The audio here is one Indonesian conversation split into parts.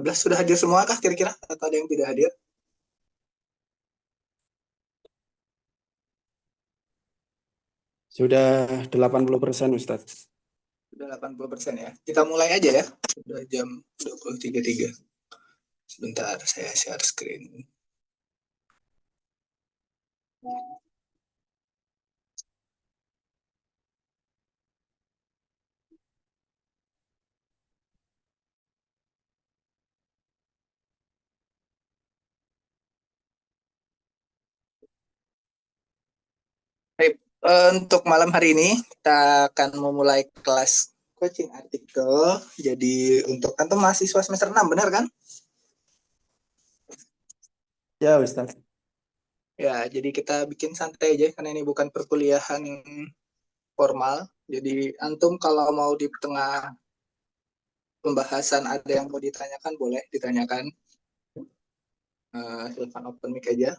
12 sudah hadir semua kah kira-kira? Atau ada yang tidak hadir? Sudah 80% Ustadz. Sudah 80% ya. Kita mulai aja ya. Sudah jam 23.3. Sebentar, saya share screen. Baik, untuk malam hari ini kita akan memulai kelas coaching artikel. Jadi untuk antum mahasiswa semester 6, benar kan? Ya Ustadz. Ya, jadi kita bikin santai aja karena ini bukan perkuliahan formal. Jadi antum kalau mau di tengah pembahasan ada yang mau ditanyakan, boleh ditanyakan. Silakan open mic aja.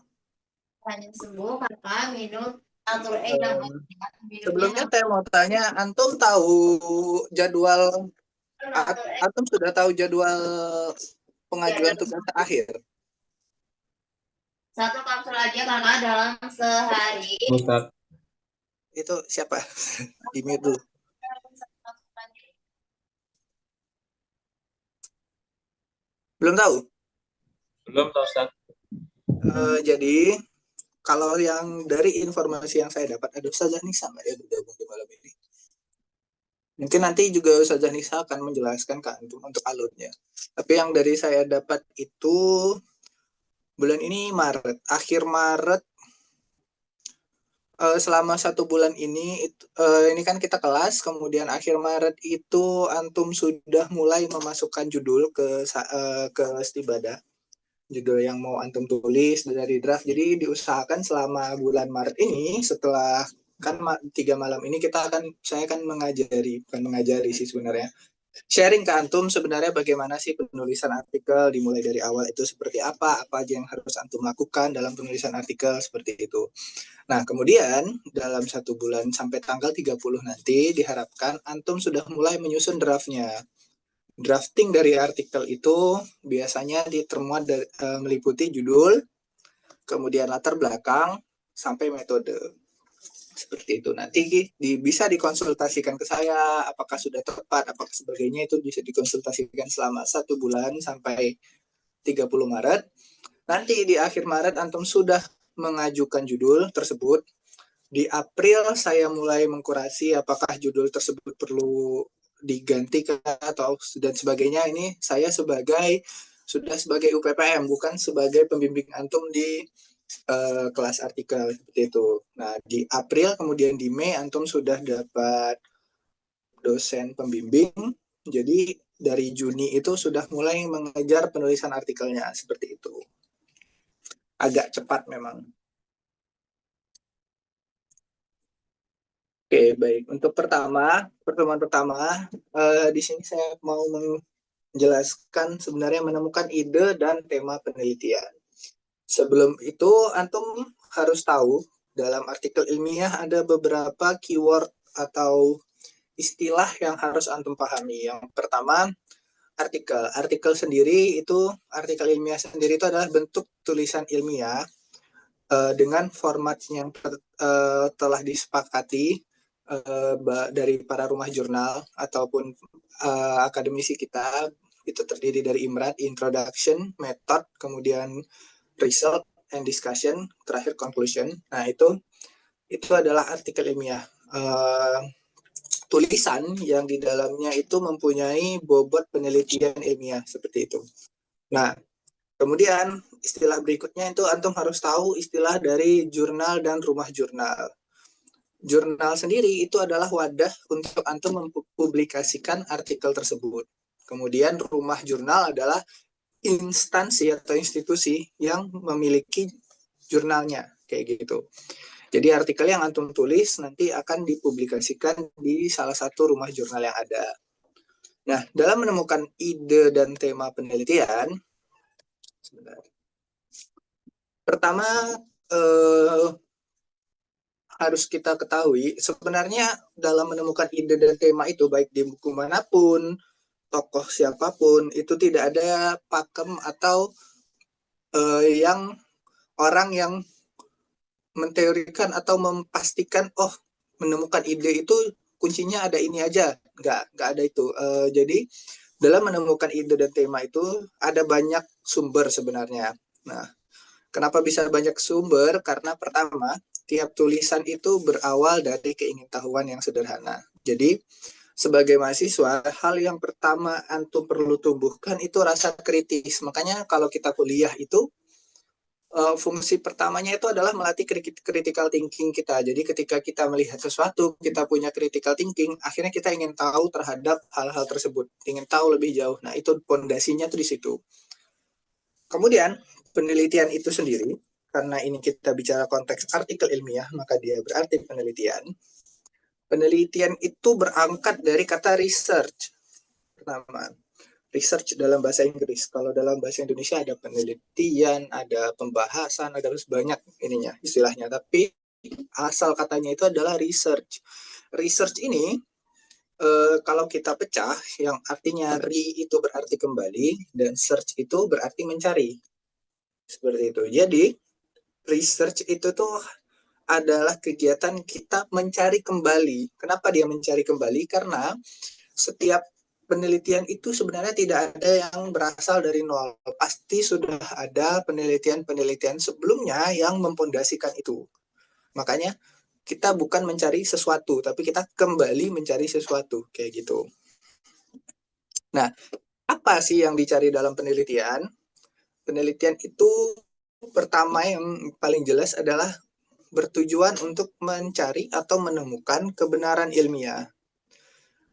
Hanya sembuh kakak minum atur Sebelumnya saya mau tanya, antum tahu jadwal, antum sudah tahu jadwal pengajuan tugas akhir? satu kapsul aja kakak dalam sehari. Ustadz. Itu siapa? Di mute dulu. Belum tahu? Belum tahu Ustadz. Jadi kalau yang dari informasi yang saya dapat, ada Ustazah Nisa ya bergabung di malam ini. Mungkin nanti juga Ustazah Nisa akan menjelaskan ke antum untuk alurnya. Tapi yang dari saya dapat itu bulan ini Maret, akhir Maret, selama 1 bulan ini kan kita kelas, kemudian akhir Maret itu antum sudah mulai memasukkan judul ke Istibadah, judul yang mau antum tulis dari draft. Jadi diusahakan selama bulan Maret ini, setelah kan 3 malam ini saya akan bukan mengajari sih sebenarnya, sharing ke antum sebenarnya bagaimana sih penulisan artikel, dimulai dari awal itu seperti apa aja yang harus antum lakukan dalam penulisan artikel seperti itu. Nah, kemudian dalam 1 bulan sampai tanggal 30 nanti diharapkan antum sudah mulai menyusun draftnya. Drafting dari artikel itu biasanya termuat meliputi judul, kemudian latar belakang, sampai metode. Seperti itu. Nanti bisa dikonsultasikan ke saya, apakah sudah tepat, apakah sebagainya, itu bisa dikonsultasikan selama 1 bulan sampai 30 Maret. Nanti di akhir Maret antum sudah mengajukan judul tersebut. Di April saya mulai mengkurasi apakah judul tersebut perlu diganti atau dan sebagainya. Ini saya sudah sebagai UPPM, bukan sebagai pembimbing antum di kelas artikel seperti itu. Nah, di April kemudian di Mei antum sudah dapat dosen pembimbing. Jadi dari Juni itu sudah mulai mengejar penulisan artikelnya seperti itu. Agak cepat memang. Oke, baik. Untuk pertemuan pertama, di sini saya mau menjelaskan sebenarnya menemukan ide dan tema penelitian. Sebelum itu, antum harus tahu dalam artikel ilmiah ada beberapa keyword atau istilah yang harus antum pahami. Yang pertama, artikel. Artikel sendiri itu, artikel ilmiah sendiri itu adalah bentuk tulisan ilmiah dengan format yang telah disepakati dari para rumah jurnal ataupun akademisi kita. Itu terdiri dari IMRAD, Introduction, Method, kemudian Result and Discussion, terakhir Conclusion. Nah, itu adalah artikel ilmiah. Tulisan yang di dalamnya itu mempunyai bobot penelitian ilmiah seperti itu. Nah, kemudian istilah berikutnya itu antum harus tahu istilah dari jurnal dan rumah jurnal. Jurnal sendiri itu adalah wadah untuk antum mempublikasikan artikel tersebut. Kemudian rumah jurnal adalah instansi atau institusi yang memiliki jurnalnya, kayak gitu. Jadi artikel yang antum tulis nanti akan dipublikasikan di salah satu rumah jurnal yang ada. Nah, dalam menemukan ide dan tema penelitian, pertama harus kita ketahui sebenarnya dalam menemukan ide dan tema itu, baik di buku manapun, tokoh siapapun itu tidak ada pakem atau yang orang yang menteorikan atau memastikan menemukan ide itu kuncinya ada ini aja, nggak ada itu. Jadi dalam menemukan ide dan tema itu ada banyak sumber sebenarnya. Nah, kenapa bisa banyak sumber? Karena pertama, tiap tulisan itu berawal dari keingintahuan yang sederhana. Jadi sebagai mahasiswa, hal yang pertama antum perlu tumbuhkan itu rasa kritis. Makanya kalau kita kuliah itu fungsi pertamanya itu adalah melatih critical thinking kita. Jadi ketika kita melihat sesuatu, kita punya critical thinking, akhirnya kita ingin tahu terhadap hal-hal tersebut, ingin tahu lebih jauh. Nah, itu pondasinya tuh di situ. Kemudian, penelitian itu sendiri, karena ini kita bicara konteks artikel ilmiah, maka dia berarti penelitian. Penelitian itu berangkat dari kata research. Pertama, research dalam bahasa Inggris. Kalau dalam bahasa Indonesia ada penelitian, ada pembahasan, ada banyak ininya istilahnya. Tapi asal katanya itu adalah research. Research ini kalau kita pecah, yang artinya itu berarti kembali dan search itu berarti mencari. Seperti itu. Jadi research itu tuh adalah kegiatan kita mencari kembali. Kenapa dia mencari kembali? Karena setiap penelitian itu sebenarnya tidak ada yang berasal dari nol. Pasti sudah ada penelitian-penelitian sebelumnya yang mempondasikan itu. Makanya kita bukan mencari sesuatu, tapi kita kembali mencari sesuatu. Kayak gitu. Nah, apa sih yang dicari dalam penelitian? Penelitian itu pertama yang paling jelas adalah bertujuan untuk mencari atau menemukan kebenaran ilmiah.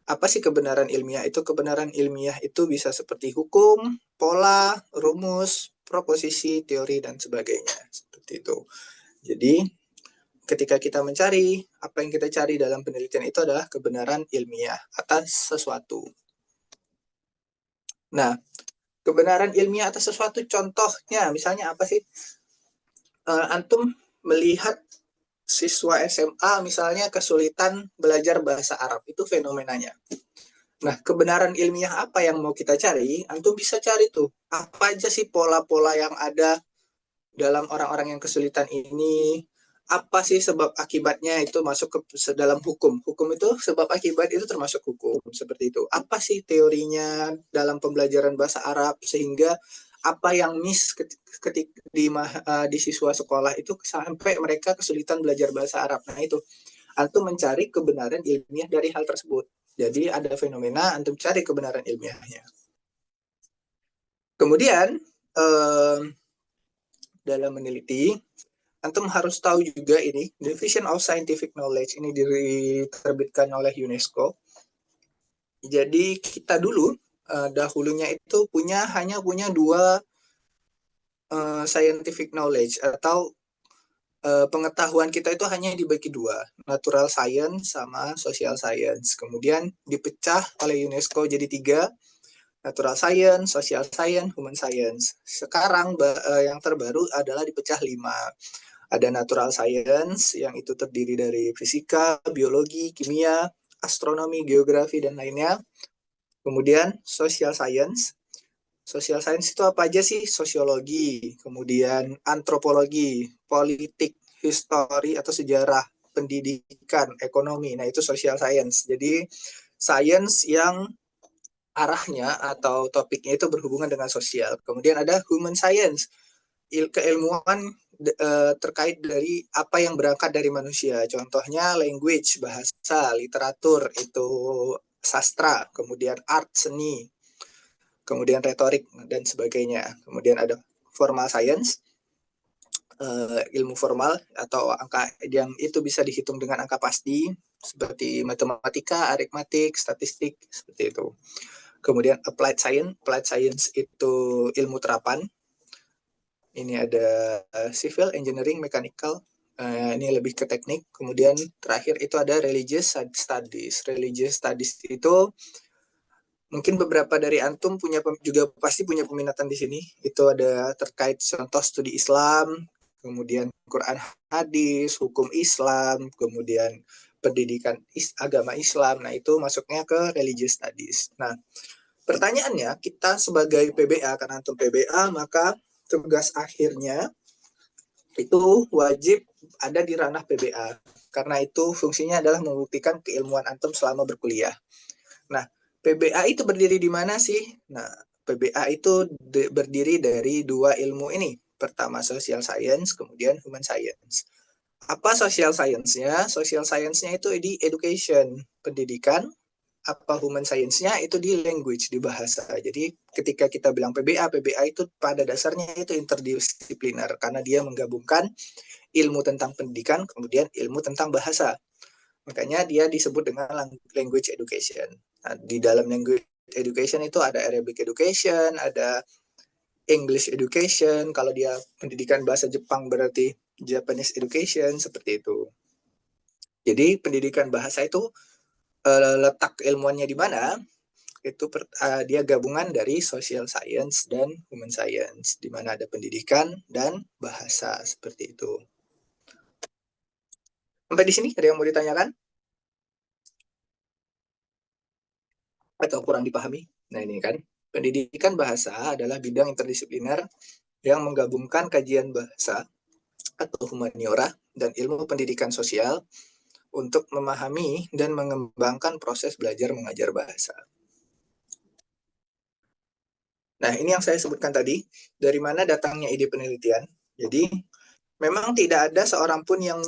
Apa sih kebenaran ilmiah? Itu kebenaran ilmiah itu bisa seperti hukum, pola, rumus, proposisi, teori, dan sebagainya. Seperti itu. Jadi, ketika kita mencari, apa yang kita cari dalam penelitian itu adalah kebenaran ilmiah atas sesuatu. Nah, kebenaran ilmiah atas sesuatu contohnya, misalnya apa sih? Antum melihat siswa SMA misalnya kesulitan belajar bahasa Arab, itu fenomenanya. Nah, kebenaran ilmiah apa yang mau kita cari? Antum bisa cari tuh, apa aja sih pola-pola yang ada dalam orang-orang yang kesulitan ini? Apa sih sebab akibatnya itu masuk ke dalam hukum? Hukum itu sebab akibat itu termasuk hukum, seperti itu. Apa sih teorinya dalam pembelajaran bahasa Arab sehingga apa yang miss ketika di siswa sekolah itu sampai mereka kesulitan belajar bahasa Arab. Nah, itu antum mencari kebenaran ilmiah dari hal tersebut. Jadi ada fenomena, antum cari kebenaran ilmiahnya. Kemudian dalam meneliti, antum harus tahu juga ini Division of Scientific Knowledge ini diterbitkan oleh UNESCO. Jadi kita dulu dahulunya itu hanya punya dua scientific knowledge atau pengetahuan kita itu hanya dibagi dua, natural science sama social science. Kemudian dipecah oleh UNESCO jadi tiga, natural science, social science, human science. Sekarang yang terbaru adalah dipecah 5. Ada natural science yang itu terdiri dari fisika, biologi, kimia, astronomi, geografi, dan lainnya. Kemudian social science. Social science itu apa aja sih? Sosiologi, kemudian antropologi, politik, histori atau sejarah, pendidikan, ekonomi. Nah, itu social science. Jadi science yang arahnya atau topiknya itu berhubungan dengan sosial. Kemudian ada human science, keilmuan terkait dari apa yang berangkat dari manusia. Contohnya language, bahasa, literatur, itu sastra, kemudian art, seni, kemudian retorik, dan sebagainya. Kemudian ada formal science, ilmu formal atau angka yang itu bisa dihitung dengan angka pasti, seperti matematika, aritmatik, statistik, seperti itu. Kemudian applied science itu ilmu terapan. Ini ada civil, engineering, mechanical. Ini lebih ke teknik. Kemudian terakhir itu ada religious studies. Religious studies itu mungkin beberapa dari antum juga pasti punya peminatan di sini. Itu ada terkait contoh studi Islam, kemudian Quran hadis, hukum Islam, kemudian pendidikan agama Islam. Nah, itu masuknya ke religious studies. Nah, Pertanyaannya, kita sebagai PBA, karena antum PBA, maka tugas akhirnya itu wajib ada di ranah PBA. Karena itu fungsinya adalah membuktikan keilmuan antum selama berkuliah. Nah, PBA itu berdiri di mana sih? Nah, PBA itu berdiri dari dua ilmu ini. Pertama social science, kemudian human science. Apa social science-nya? Social science-nya itu di education, pendidikan. Apa human science-nya? Itu di language, di bahasa. Jadi ketika kita bilang PBA, PBA itu pada dasarnya itu interdisipliner. Karena dia menggabungkan ilmu tentang pendidikan, kemudian ilmu tentang bahasa. Makanya dia disebut dengan language education. Nah, di dalam language education itu ada Arabic education, ada English education. Kalau dia pendidikan bahasa Jepang berarti Japanese education, seperti itu. Jadi pendidikan bahasa itu letak ilmuannya di mana? Itu dia gabungan dari social science dan human science, di mana ada pendidikan dan bahasa, seperti itu. Sampai di sini ada yang mau ditanyakan? Atau kurang dipahami? Nah, ini kan pendidikan bahasa adalah bidang interdisipliner yang menggabungkan kajian bahasa atau humaniora dan ilmu pendidikan sosial untuk memahami dan mengembangkan proses belajar mengajar bahasa. Nah, ini yang saya sebutkan tadi, dari mana datangnya ide penelitian. Jadi, memang tidak ada seorang pun yang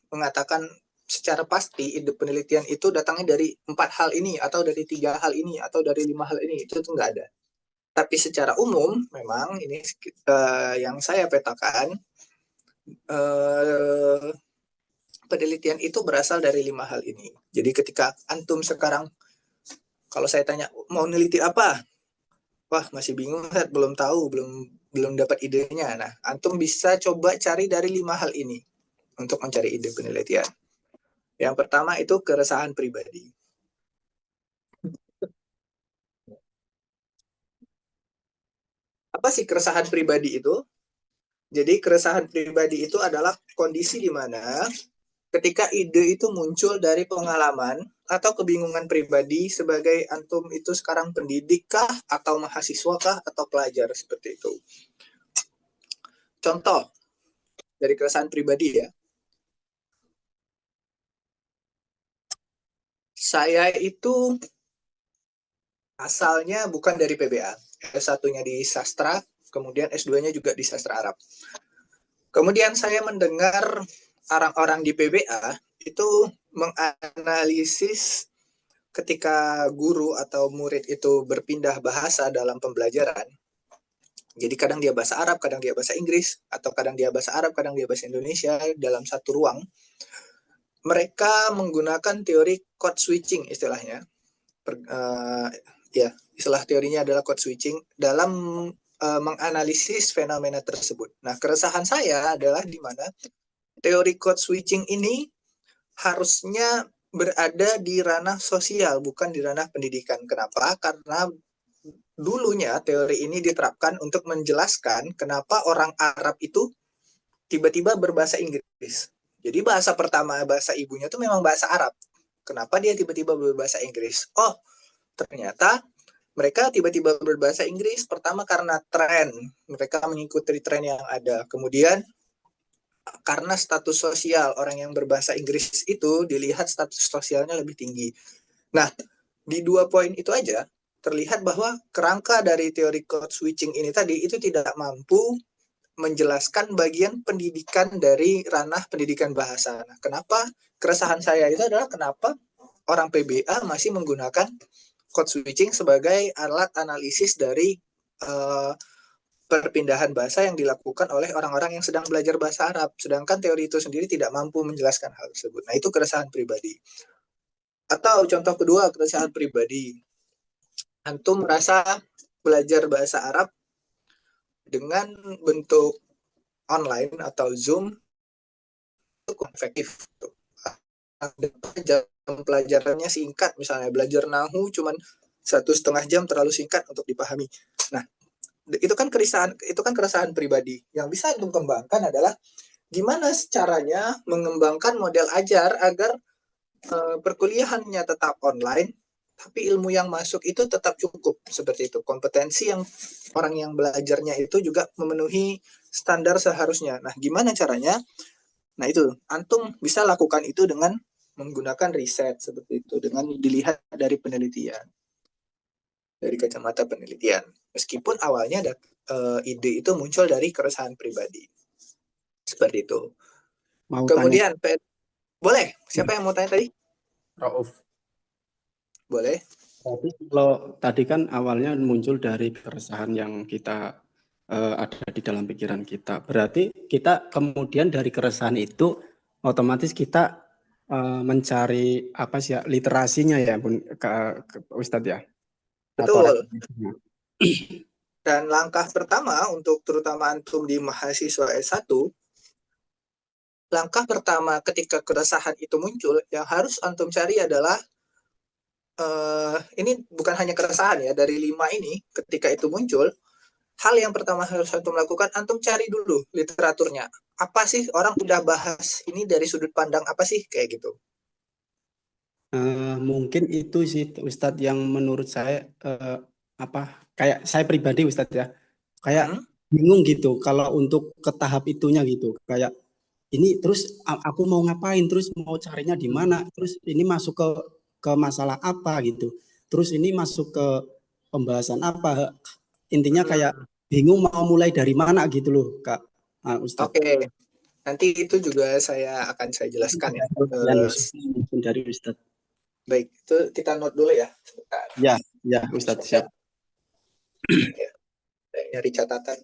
mengatakan secara pasti ide penelitian itu datangnya dari 4 hal ini, atau dari 3 hal ini, atau dari 5 hal ini. Itu nggak ada. Tapi secara umum, memang ini yang saya petakan, penelitian itu berasal dari 5 hal ini. Jadi ketika antum sekarang, kalau saya tanya, mau neliti apa? Wah, masih bingung, belum tahu, belum dapat idenya. Nah, antum bisa coba cari dari 5 hal ini untuk mencari ide penelitian. Yang pertama itu keresahan pribadi. Apa sih keresahan pribadi itu? Jadi keresahan pribadi itu adalah kondisi di mana ketika ide itu muncul dari pengalaman atau kebingungan pribadi sebagai antum itu sekarang pendidik kah, atau mahasiswa kah, atau pelajar, seperti itu. Contoh dari keresahan pribadi ya. Saya itu asalnya bukan dari PBA. S1-nya di sastra, kemudian S2-nya juga di sastra Arab. Kemudian saya mendengar orang-orang di PBA itu menganalisis ketika guru atau murid itu berpindah bahasa dalam pembelajaran. Jadi kadang dia bahasa Arab, kadang dia bahasa Inggris, atau kadang dia bahasa Arab, kadang dia bahasa Indonesia dalam satu ruang. Mereka menggunakan teori code switching istilahnya. Istilah teorinya adalah code switching dalam menganalisis fenomena tersebut. Nah, keresahan saya adalah di mana teori code switching ini harusnya berada di ranah sosial, bukan di ranah pendidikan. Kenapa? Karena dulunya teori ini diterapkan untuk menjelaskan kenapa orang Arab itu tiba-tiba berbahasa Inggris. Jadi bahasa pertama, bahasa ibunya itu memang bahasa Arab. Kenapa dia tiba-tiba berbahasa Inggris? Oh, ternyata mereka tiba-tiba berbahasa Inggris pertama karena tren. Mereka mengikuti tren yang ada. Kemudian karena status sosial, orang yang berbahasa Inggris itu dilihat status sosialnya lebih tinggi. Nah, di 2 poin itu aja terlihat bahwa kerangka dari teori code switching ini tadi itu tidak mampu menjelaskan bagian pendidikan dari ranah pendidikan bahasa. Nah, kenapa keresahan saya itu adalah kenapa orang PBA masih menggunakan code switching sebagai alat analisis dari perpindahan bahasa yang dilakukan oleh orang-orang yang sedang belajar bahasa Arab. Sedangkan teori itu sendiri tidak mampu menjelaskan hal tersebut. Nah, itu keresahan pribadi. Atau contoh kedua, keresahan pribadi. Antum merasa belajar bahasa Arab dengan bentuk online atau Zoom itu efektif. Jam pelajarannya singkat, misalnya belajar nahu cuman 1,5 jam, terlalu singkat untuk dipahami. Nah, itu kan keresahan pribadi. Yang bisa antum kembangkan adalah gimana caranya mengembangkan model ajar agar perkuliahannya tetap online, tapi ilmu yang masuk itu tetap cukup seperti itu. Kompetensi yang orang yang belajarnya itu juga memenuhi standar seharusnya. Nah, gimana caranya? Nah, itu antum bisa lakukan itu dengan menggunakan riset seperti itu, dengan dilihat dari penelitian, dari kacamata penelitian. Meskipun awalnya ada ide itu muncul dari keresahan pribadi. Seperti itu. Mau Kemudian, tanya, boleh. Siapa yang mau tanya tadi? Rauf. Boleh. Tapi kalau tadi kan awalnya muncul dari keresahan yang kita ada di dalam pikiran kita. Berarti kita kemudian dari keresahan itu otomatis kita mencari apa sih ya, literasinya ya, Bun, Ustadz ya. Atau Betul. Dan langkah pertama untuk terutama antum di mahasiswa S1, langkah pertama ketika keresahan itu muncul, yang harus antum cari adalah ini bukan hanya keresahan ya, dari 5 ini ketika itu muncul, hal yang pertama harus antum lakukan, antum cari dulu literaturnya. Apa sih orang udah bahas ini dari sudut pandang apa sih kayak gitu. Mungkin itu sih Ustadz yang menurut saya apa kayak saya pribadi Ustadz ya, kayak bingung gitu kalau untuk ke tahap itunya gitu, kayak ini terus aku mau ngapain, terus mau carinya di mana, terus ini masuk ke masalah apa gitu, terus ini masuk ke pembahasan apa, intinya kayak bingung mau mulai dari mana gitu loh Kak Ustadz. Oke, nanti itu juga saya jelaskan ya. Mungkin dari Ustadz. Baik, itu kita note dulu ya. Sebentar. Ya Ustadz siap. Ya, nyari catatan.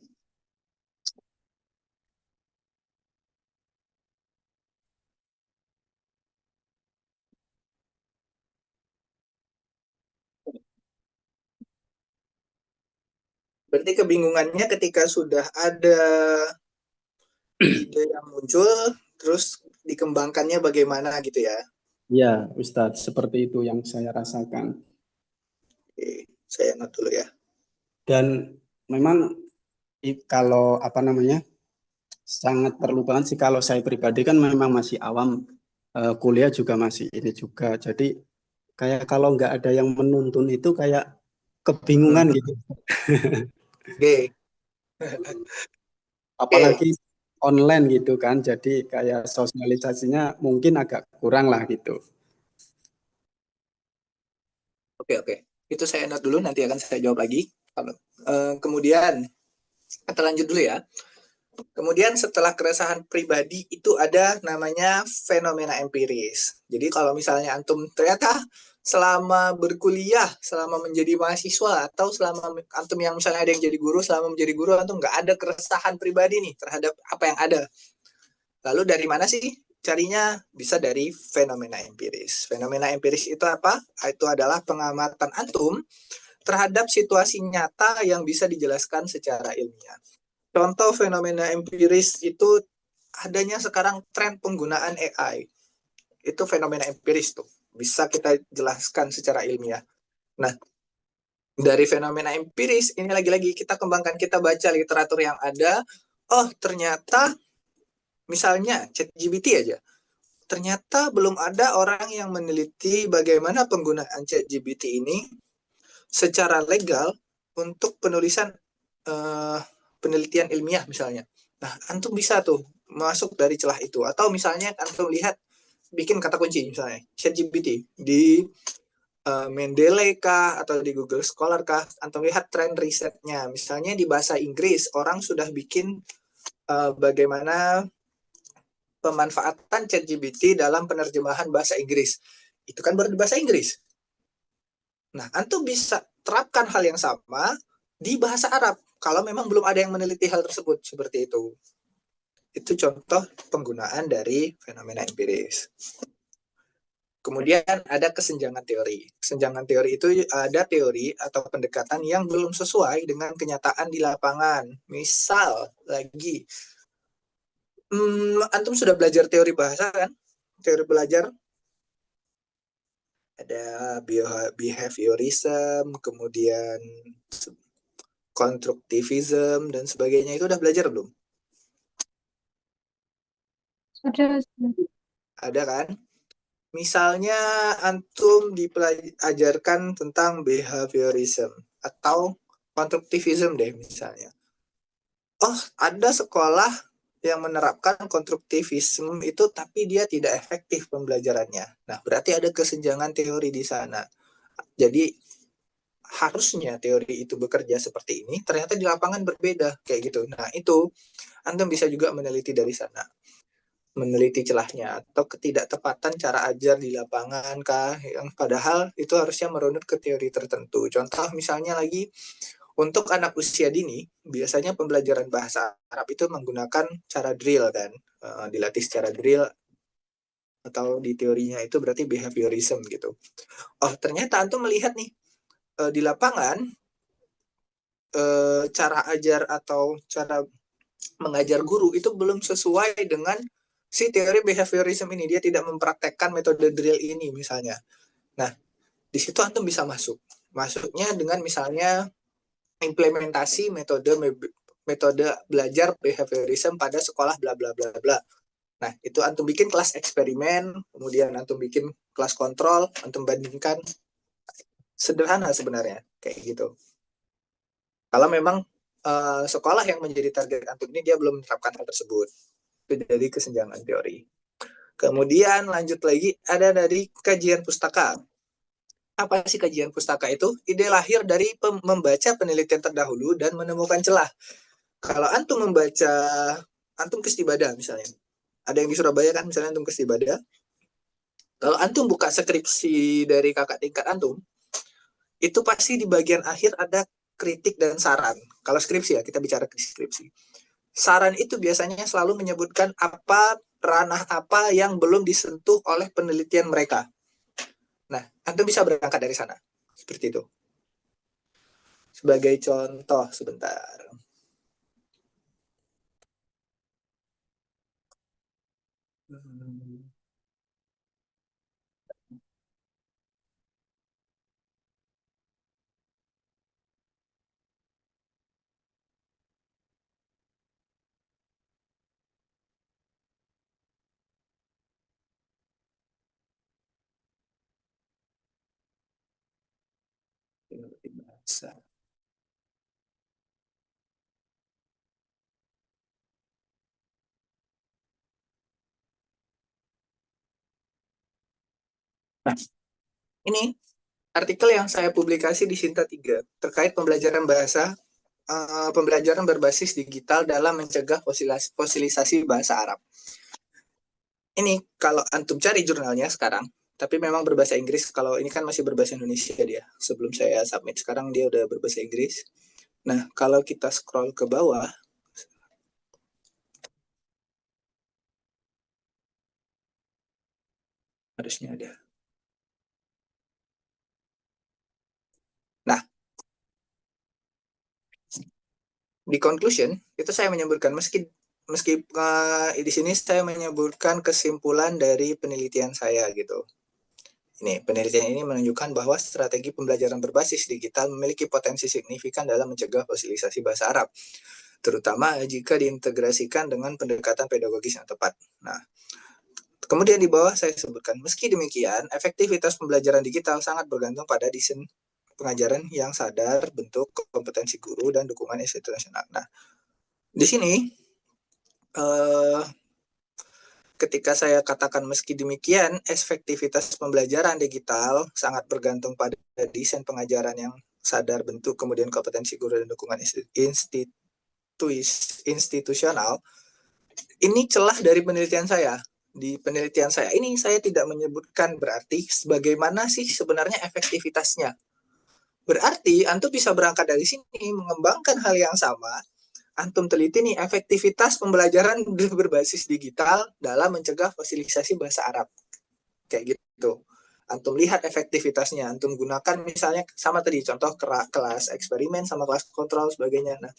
Berarti kebingungannya ketika sudah ada ide yang muncul, terus dikembangkannya bagaimana gitu ya. Ya Ustadz, seperti itu yang saya rasakan. Oke, saya note dulu ya. Dan memang kalau apa namanya, sangat perlu banget sih kalau saya pribadi kan memang masih awam, kuliah juga masih ini juga. Jadi kayak kalau nggak ada yang menuntun itu kayak kebingungan gitu. Oke, oke, Apalagi online gitu kan. Jadi kayak sosialisasinya mungkin agak kurang lah gitu. oke. Itu saya note dulu, nanti akan saya jawab lagi. Kemudian, kita lanjut dulu ya. Kemudian setelah keresahan pribadi itu ada namanya fenomena empiris. Jadi kalau misalnya antum ternyata selama berkuliah, selama menjadi mahasiswa, atau selama antum yang misalnya ada yang jadi guru, selama menjadi guru antum nggak ada keresahan pribadi nih terhadap apa yang ada. Lalu dari mana sih carinya? Bisa dari fenomena empiris. Fenomena empiris itu apa? Itu adalah pengamatan antum terhadap situasi nyata yang bisa dijelaskan secara ilmiah. Contoh fenomena empiris itu adanya sekarang tren penggunaan AI. Itu fenomena empiris tuh. Bisa kita jelaskan secara ilmiah. Nah, dari fenomena empiris, ini lagi-lagi kita kembangkan, kita baca literatur yang ada. Oh, ternyata misalnya ChatGPT aja. Ternyata belum ada orang yang meneliti bagaimana penggunaan ChatGPT ini secara legal untuk penulisan eh, penelitian ilmiah misalnya. Nah, antum bisa tuh masuk dari celah itu. Atau misalnya antum lihat bikin kata kunci misalnya ChatGPT di Mendeley kah atau di Google Scholar kah, antum lihat tren risetnya. Misalnya di bahasa Inggris orang sudah bikin bagaimana pemanfaatan ChatGPT dalam penerjemahan bahasa Inggris. Itu kan baru di bahasa Inggris. Nah, antum bisa terapkan hal yang sama di bahasa Arab kalau memang belum ada yang meneliti hal tersebut seperti itu. Itu contoh penggunaan dari fenomena empiris. Kemudian ada kesenjangan teori. Kesenjangan teori itu ada teori atau pendekatan yang belum sesuai dengan kenyataan di lapangan. Misal lagi, antum sudah belajar teori bahasa kan? Teori belajar ada behaviorism, kemudian konstruktivism dan sebagainya, itu udah belajar belum? Sudah. Ada kan? Misalnya antum diajarkan tentang behaviorism atau konstruktivism deh misalnya. Oh, ada sekolah yang menerapkan konstruktivisme itu tapi dia tidak efektif pembelajarannya. Nah, berarti ada kesenjangan teori di sana. Jadi harusnya teori itu bekerja seperti ini, ternyata di lapangan berbeda kayak gitu. Nah, itu antum bisa juga meneliti dari sana. Meneliti celahnya atau ketidaktepatan cara ajar di lapangan kah yang padahal itu harusnya merunut ke teori tertentu. Contoh misalnya lagi untuk anak usia dini, biasanya pembelajaran bahasa Arab itu menggunakan cara drill kan, dilatih secara drill atau di teorinya itu berarti behaviorism gitu. Oh ternyata antum melihat nih di lapangan cara ajar atau cara mengajar guru itu belum sesuai dengan si teori behaviorism ini. Dia tidak mempraktekkan metode drill ini misalnya. Nah di situ antum bisa masuk. Masuknya dengan misalnya implementasi metode belajar behaviorism pada sekolah bla bla bla bla. Nah, itu antum bikin kelas eksperimen, kemudian antum bikin kelas kontrol, antum bandingkan. Sederhana sebenarnya, kayak gitu. Kalau memang sekolah yang menjadi target antum ini dia belum menerapkan hal tersebut. Itu dari kesenjangan teori. Kemudian lanjut lagi ada dari kajian pustaka. Apa sih kajian pustaka itu? Ide lahir dari membaca penelitian terdahulu dan menemukan celah. Kalau antum membaca, antum ke Istibada misalnya. Ada yang di Surabaya kan misalnya antum ke Istibada. Kalau antum buka skripsi dari kakak tingkat antum, itu pasti di bagian akhir ada kritik dan saran. Kalau skripsi ya, kita bicara skripsi. Saran itu biasanya selalu menyebutkan apa ranah apa yang belum disentuh oleh penelitian mereka. Nah, antum bisa berangkat dari sana. Seperti itu. Sebagai contoh sebentar. Nah, ini artikel yang saya publikasi di Sinta 3 terkait pembelajaran bahasa pembelajaran berbasis digital dalam mencegah fosilisasi bahasa Arab. Ini kalau antum cari jurnalnya sekarang, tapi memang berbahasa Inggris. Kalau ini kan masih berbahasa Indonesia dia. Sebelum saya submit sekarang dia udah berbahasa Inggris. Nah, kalau kita scroll ke bawah, harusnya ada. Nah, di conclusion itu saya menyebutkan meski di sini saya menyebutkan kesimpulan dari penelitian saya gitu. Ini penelitian ini menunjukkan bahwa strategi pembelajaran berbasis digital memiliki potensi signifikan dalam mencegah fosilisasi bahasa Arab, terutama jika diintegrasikan dengan pendekatan pedagogis yang tepat. Nah, kemudian di bawah saya sebutkan, meski demikian, efektivitas pembelajaran digital sangat bergantung pada desain pengajaran yang sadar, bentuk kompetensi guru, dan dukungan institusional. Nah, di sini ketika saya katakan meski demikian, efektivitas pembelajaran digital sangat bergantung pada desain pengajaran yang sadar, bentuk, kemudian kompetensi guru dan dukungan institusional. Ini celah dari penelitian saya. Di penelitian saya ini saya tidak menyebutkan berarti bagaimana sih sebenarnya efektivitasnya. Berarti antum bisa berangkat dari sini mengembangkan hal yang sama. Antum teliti nih efektivitas pembelajaran berbasis digital dalam mencegah fosilisasi bahasa Arab. Kayak gitu. Antum lihat efektivitasnya, antum gunakan misalnya sama tadi contoh kelas eksperimen sama kelas kontrol sebagainya. Nah,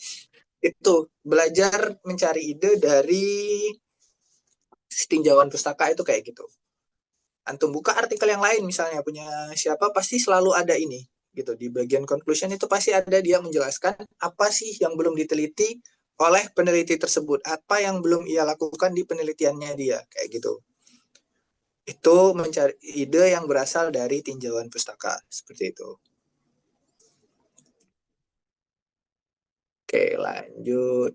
itu belajar mencari ide dari tinjauan pustaka itu kayak gitu. Antum buka artikel yang lain misalnya punya siapa pasti selalu ada ini gitu di bagian conclusion itu pasti ada dia menjelaskan apa sih yang belum diteliti oleh peneliti tersebut, apa yang belum ia lakukan di penelitiannya dia kayak gitu. Itu mencari ide yang berasal dari tinjauan pustaka, seperti itu. Oke, lanjut.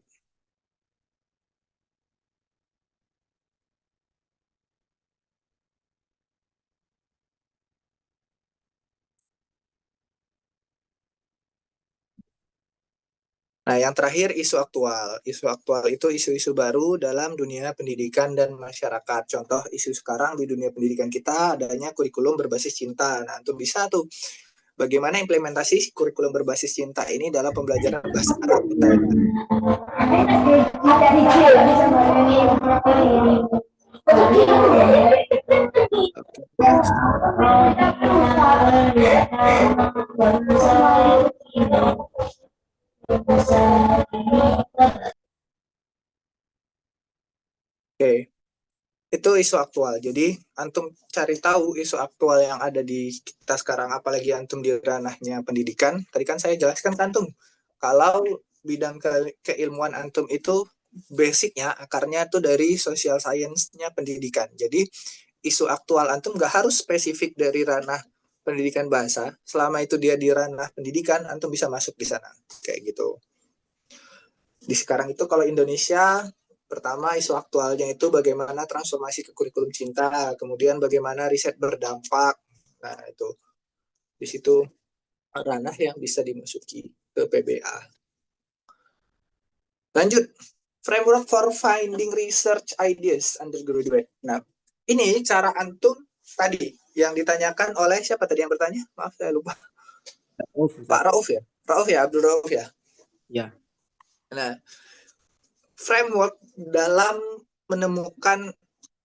Nah, yang terakhir isu aktual. Isu aktual itu isu-isu baru dalam dunia pendidikan dan masyarakat. Contoh isu sekarang di dunia pendidikan kita adanya kurikulum berbasis cinta. Nah, untuk bisa tuh bagaimana implementasi kurikulum berbasis cinta ini dalam pembelajaran bahasa Arab misalnya. Oke, itu isu aktual. Jadi antum cari tahu isu aktual yang ada di kita sekarang, apalagi antum di ranahnya pendidikan. Tadi kan saya jelaskan ke antum, kalau bidang keilmuan antum itu basicnya, akarnya tuh dari social science-nya pendidikan. Jadi isu aktual antum nggak harus spesifik dari ranah pendidikan bahasa. Selama itu dia di ranah pendidikan, antum bisa masuk di sana. Kayak gitu. Di sekarang itu kalau Indonesia, pertama isu aktualnya itu bagaimana transformasi ke kurikulum cinta, kemudian bagaimana riset berdampak. Nah, itu di situ ranah yang bisa dimasuki ke PBA. Lanjut, framework for finding research ideas undergraduate. Nah, ini cara antum tadi yang ditanyakan oleh siapa tadi yang bertanya? Maaf, saya lupa. Pak Rauf ya? Rauf ya, Abdul Rauf ya? Ya. Nah, framework dalam menemukan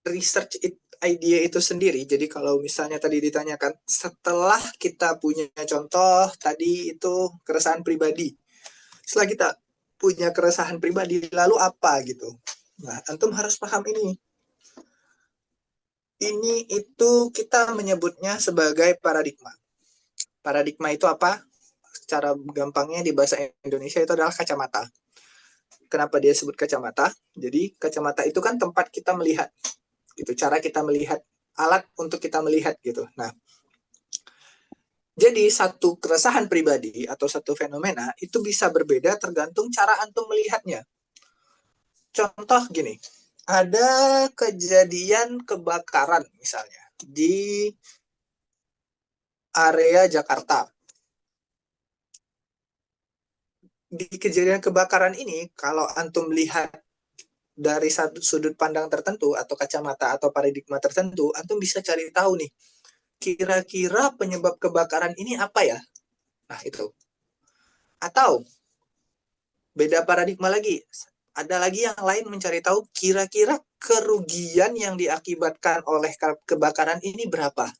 research idea itu sendiri. Jadi kalau misalnya tadi ditanyakan, setelah kita punya contoh tadi itu keresahan pribadi, setelah kita punya keresahan pribadi, lalu apa gitu. Nah, antum harus paham ini. Ini itu kita menyebutnya sebagai paradigma. Paradigma itu apa? Secara gampangnya di bahasa Indonesia itu adalah kacamata. Kenapa dia sebut kacamata? Jadi kacamata itu kan tempat kita melihat, gitu. Cara kita melihat, alat untuk kita melihat gitu. Nah, jadi satu keresahan pribadi atau satu fenomena itu bisa berbeda tergantung cara antum melihatnya. Contoh gini, ada kejadian kebakaran misalnya di area Jakarta. Di kejadian kebakaran ini, kalau antum lihat dari satu sudut pandang tertentu atau kacamata atau paradigma tertentu, antum bisa cari tahu nih, kira-kira penyebab kebakaran ini apa ya? Nah, itu. Atau beda paradigma lagi. Ada lagi yang lain mencari tahu kira-kira kerugian yang diakibatkan oleh kebakaran ini berapa.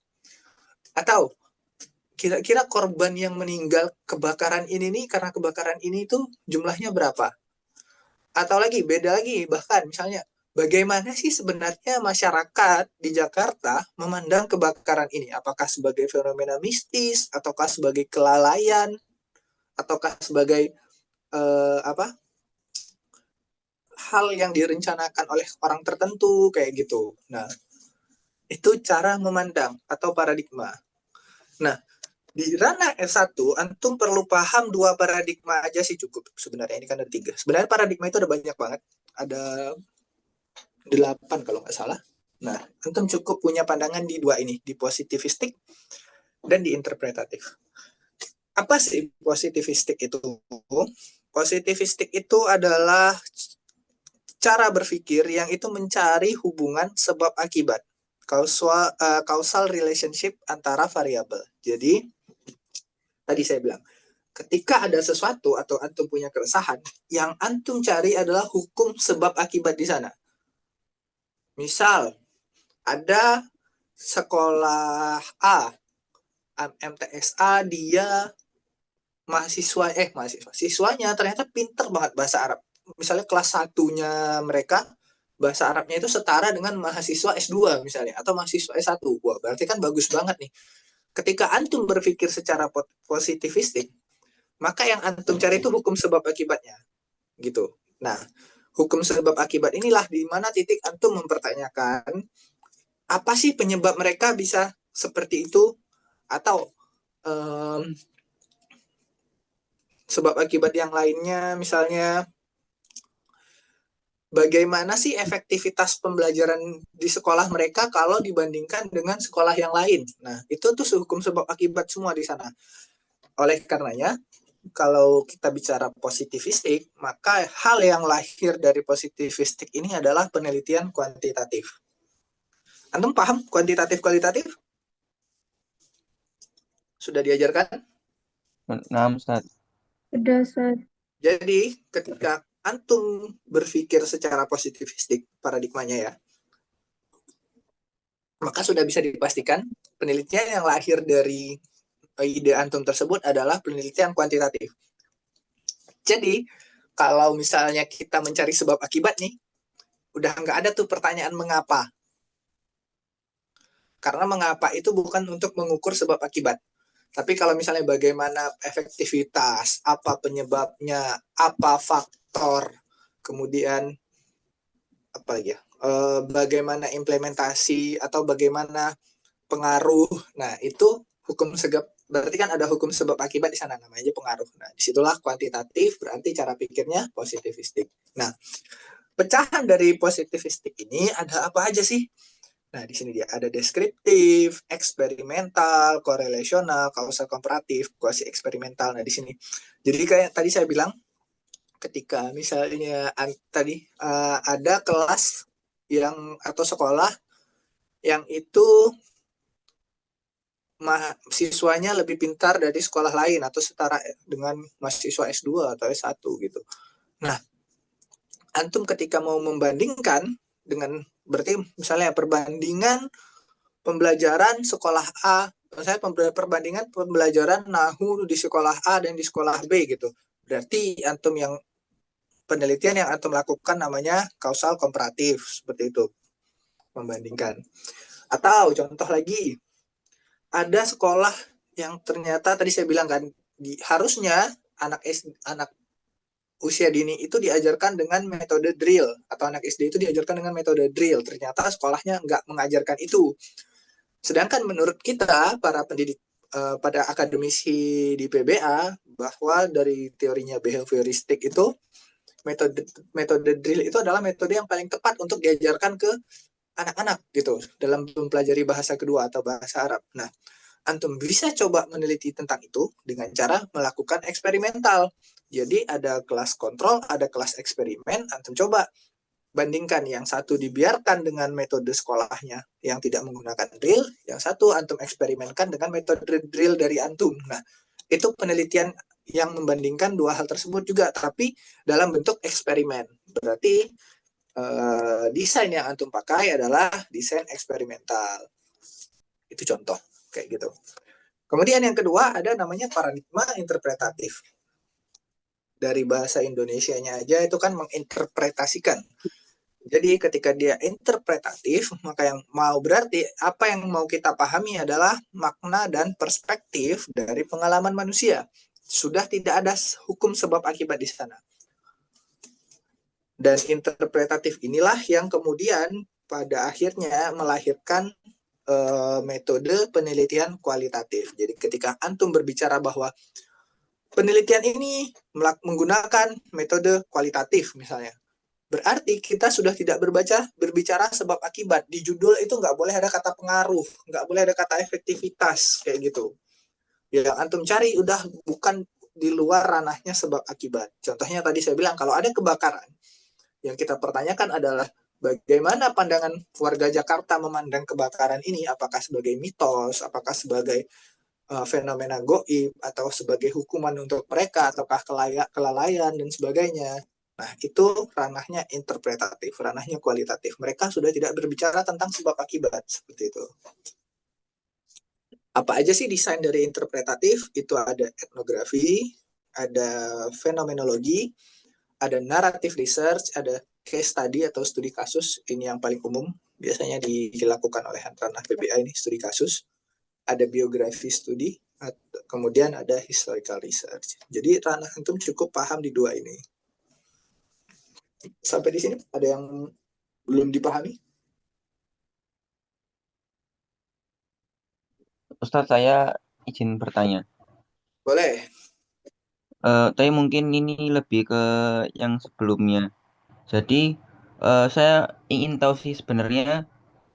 Atau kira-kira korban yang meninggal kebakaran ini nih karena kebakaran ini tuh jumlahnya berapa. Atau lagi, beda lagi, bahkan misalnya bagaimana sih sebenarnya masyarakat di Jakarta memandang kebakaran ini? Apakah sebagai fenomena mistis, ataukah sebagai kelalaian, ataukah sebagai apa hal yang direncanakan oleh orang tertentu kayak gitu. Nah, itu cara memandang atau paradigma. Nah, di ranah S1 antum perlu paham 2 paradigma aja sih cukup. Sebenarnya ini kan ada 3. Sebenarnya paradigma itu ada banyak banget. Ada 8 kalau nggak salah. Nah, antum cukup punya pandangan di 2 ini, di positivistik dan di interpretatif. Apa sih positivistik itu? Positivistik itu adalah cara berpikir yang itu mencari hubungan sebab akibat, causal relationship antara variabel. Jadi tadi saya bilang, ketika ada sesuatu atau antum punya keresahan, yang antum cari adalah hukum sebab akibat di sana. Misal ada sekolah A, MTSA, dia siswanya ternyata pinter banget bahasa Arab. Misalnya kelas satunya mereka bahasa Arabnya itu setara dengan mahasiswa S2 misalnya, atau mahasiswa S1. Wah, berarti kan bagus banget nih. Ketika antum berpikir secara positivistik, maka yang antum cari itu hukum sebab akibatnya. Gitu. Nah, hukum sebab akibat inilah di mana titik antum mempertanyakan apa sih penyebab mereka bisa seperti itu, atau sebab akibat yang lainnya, misalnya bagaimana sih efektivitas pembelajaran di sekolah mereka kalau dibandingkan dengan sekolah yang lain. Nah, itu tuh hukum sebab akibat semua di sana. Oleh karenanya, kalau kita bicara positivistik, maka hal yang lahir dari positivistik ini adalah penelitian kuantitatif. Antum paham kuantitatif kualitatif? Sudah diajarkan? Nah, Ustaz. Sudah, Ustaz. Jadi, ketika antum berpikir secara positivistik, paradigmanya ya, maka sudah bisa dipastikan penelitian yang lahir dari ide antum tersebut adalah penelitian kuantitatif. Jadi, kalau misalnya kita mencari sebab akibat nih, udah nggak ada tuh pertanyaan mengapa. Karena mengapa itu bukan untuk mengukur sebab akibat. Tapi kalau misalnya bagaimana efektivitas, apa penyebabnya, apa faktor, kemudian apa lagi ya, bagaimana implementasi atau bagaimana pengaruh. Nah, itu hukum sebab, berarti kan ada hukum sebab akibat di sana, namanya pengaruh. Nah, disitulah kuantitatif, berarti cara pikirnya positivistik. Nah, pecahan dari positivistik ini ada apa aja sih? Nah, di sini dia ada deskriptif, eksperimental, korelasional, kausal komparatif, kuasi eksperimental. Nah, di sini. Jadi kayak tadi saya bilang, ketika misalnya tadi ada kelas yang atau sekolah yang itu mahasiswanya lebih pintar dari sekolah lain atau setara dengan mahasiswa S2 atau S1 gitu. Nah, antum ketika mau membandingkan dengan, berarti misalnya perbandingan pembelajaran sekolah A, misalnya perbandingan pembelajaran nahu di sekolah A dan di sekolah B gitu. Berarti antum yang penelitian yang antum lakukan namanya kausal komparatif, seperti itu, membandingkan. Atau contoh lagi, ada sekolah yang ternyata tadi saya bilang kan, harusnya anak usia dini itu diajarkan dengan metode drill, atau anak SD itu diajarkan dengan metode drill. Ternyata sekolahnya nggak mengajarkan itu. Sedangkan menurut kita, para pendidik, pada akademisi di PBA, bahwa dari teorinya behavioristik itu, metode drill itu adalah metode yang paling tepat untuk diajarkan ke anak-anak gitu, dalam mempelajari bahasa kedua atau bahasa Arab. Nah, antum bisa coba meneliti tentang itu dengan cara melakukan eksperimental. Jadi ada kelas kontrol, ada kelas eksperimen, antum coba bandingkan, yang satu dibiarkan dengan metode sekolahnya yang tidak menggunakan drill, yang satu antum eksperimenkan dengan metode drill dari antum. Nah, itu penelitian yang membandingkan dua hal tersebut juga, tapi dalam bentuk eksperimen. Berarti desain yang antum pakai adalah desain eksperimental. Itu contoh kayak gitu. Kemudian yang kedua ada namanya paradigma interpretatif. Dari bahasa Indonesianya aja itu kan menginterpretasikan. Jadi ketika dia interpretatif, maka yang mau berarti apa yang mau kita pahami adalah makna dan perspektif dari pengalaman manusia. Sudah tidak ada hukum sebab akibat di sana. Dan interpretatif inilah yang kemudian pada akhirnya melahirkan metode penelitian kualitatif. Jadi ketika antum berbicara bahwa penelitian ini menggunakan metode kualitatif misalnya, berarti kita sudah tidak berbicara sebab akibat. Di judul itu nggak boleh ada kata pengaruh, nggak boleh ada kata efektivitas kayak gitu. Yang antum cari udah bukan di luar ranahnya sebab akibat. Contohnya tadi saya bilang, kalau ada kebakaran, yang kita pertanyakan adalah bagaimana pandangan warga Jakarta memandang kebakaran ini, apakah sebagai mitos, apakah sebagai fenomena goib, atau sebagai hukuman untuk mereka, ataukah kelalaian dan sebagainya. Nah, itu ranahnya interpretatif, ranahnya kualitatif. Mereka sudah tidak berbicara tentang sebab akibat, seperti itu. Apa aja sih desain dari interpretatif? Itu ada etnografi, ada fenomenologi, ada narrative research, ada case study atau studi kasus. Ini yang paling umum biasanya dilakukan oleh ranah PBA ini, studi kasus. Ada biografi studi, kemudian ada historical research. Jadi ranah antum cukup paham di dua ini. Sampai di sini ada yang belum dipahami? Ustadz saya izin bertanya. Boleh. Tapi mungkin ini lebih ke yang sebelumnya. Jadi saya ingin tahu sih sebenarnya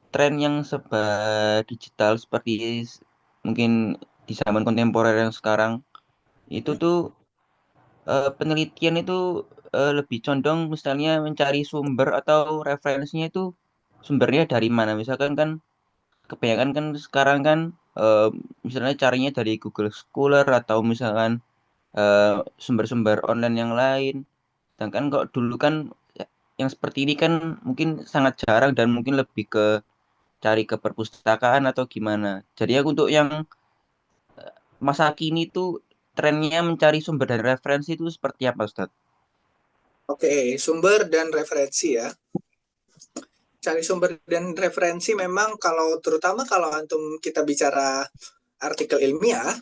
tren yang serba digital seperti mungkin di zaman kontemporer yang sekarang itu tuh penelitian itu lebih condong misalnya mencari sumber atau referensinya itu sumbernya dari mana? Misalkan kan kebanyakan kan sekarang kan misalnya carinya dari Google Scholar atau misalkan sumber-sumber online yang lain. Sedangkan kok dulu kan yang seperti ini kan mungkin sangat jarang dan mungkin lebih ke cari ke perpustakaan atau gimana. Jadi aku untuk yang masa kini tuh trennya mencari sumber dan referensi itu seperti apa, Ustaz? Oke, sumber dan referensi ya. Cari sumber dan referensi memang kalau terutama kalau antum kita bicara artikel ilmiah,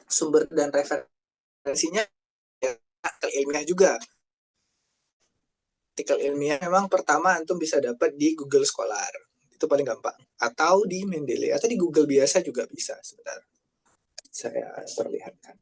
sumber dan referensinya ya, artikel ilmiah juga. Artikel ilmiah memang pertama antum bisa dapat di Google Scholar. Itu paling gampang. Atau di Mendeley atau di Google biasa juga bisa. Sebentar. Saya perlihatkan.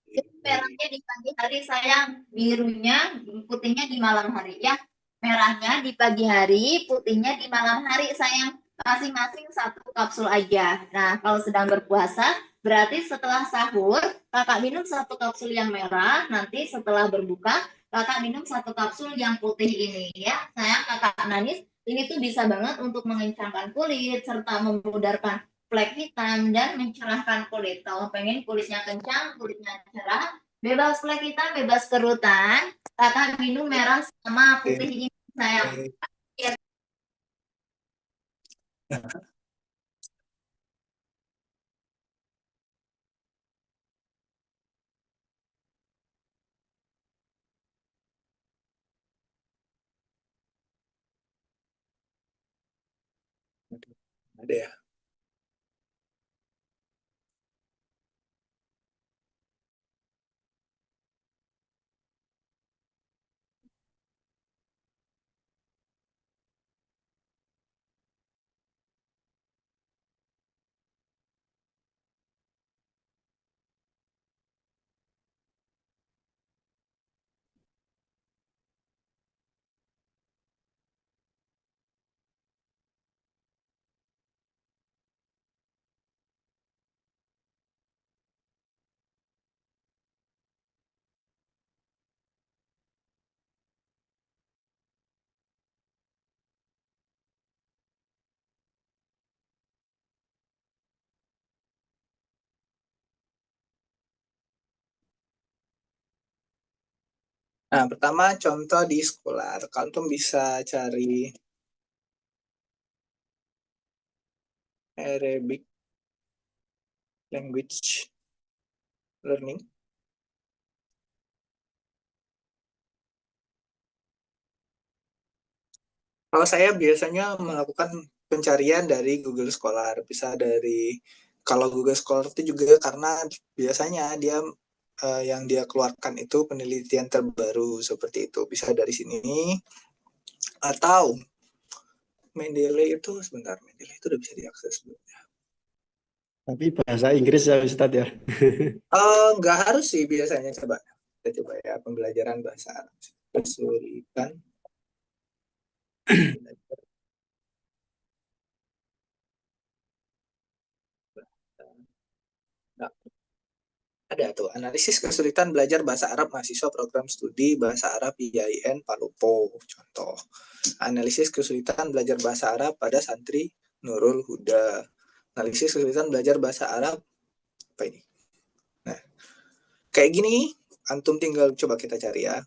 Itu merahnya di pagi hari sayang, birunya, putihnya di malam hari ya. Merahnya di pagi hari, putihnya di malam hari sayang. Masing-masing satu kapsul aja. Nah, kalau sedang berpuasa, berarti setelah sahur, kakak minum satu kapsul yang merah. Nanti setelah berbuka, kakak minum satu kapsul yang putih ini ya. Sayang, kakak Nanis, ini tuh bisa banget untuk mengencangkan kulit serta memudarkan flek hitam dan mencerahkan kulit. Kalau pengen kulitnya kencang, kulitnya cerah, bebas flek hitam, bebas kerutan, kakak minum merah sama putih ini sayang. Ada ya. Nah, pertama contoh di Scholar. Antum bisa cari Arabic Language Learning. Kalau saya biasanya melakukan pencarian dari Google Scholar, bisa dari kalau Google Scholar itu juga karena biasanya dia yang dia keluarkan itu penelitian terbaru seperti itu. Bisa dari sini atau Mendeley itu sebentar, Mendeley itu udah bisa diakses belum? Tapi bahasa Inggris ya Ustadz ya. Nggak harus sih biasanya, coba kita coba ya pembelajaran bahasa Arab. Kesulitan. Nah, ada tuh analisis kesulitan belajar bahasa Arab mahasiswa program studi bahasa Arab IAIN Palopo. Contoh analisis kesulitan belajar bahasa Arab pada santri Nurul Huda. Analisis kesulitan belajar bahasa Arab apa ini? Nah, kayak gini antum tinggal coba kita cari ya.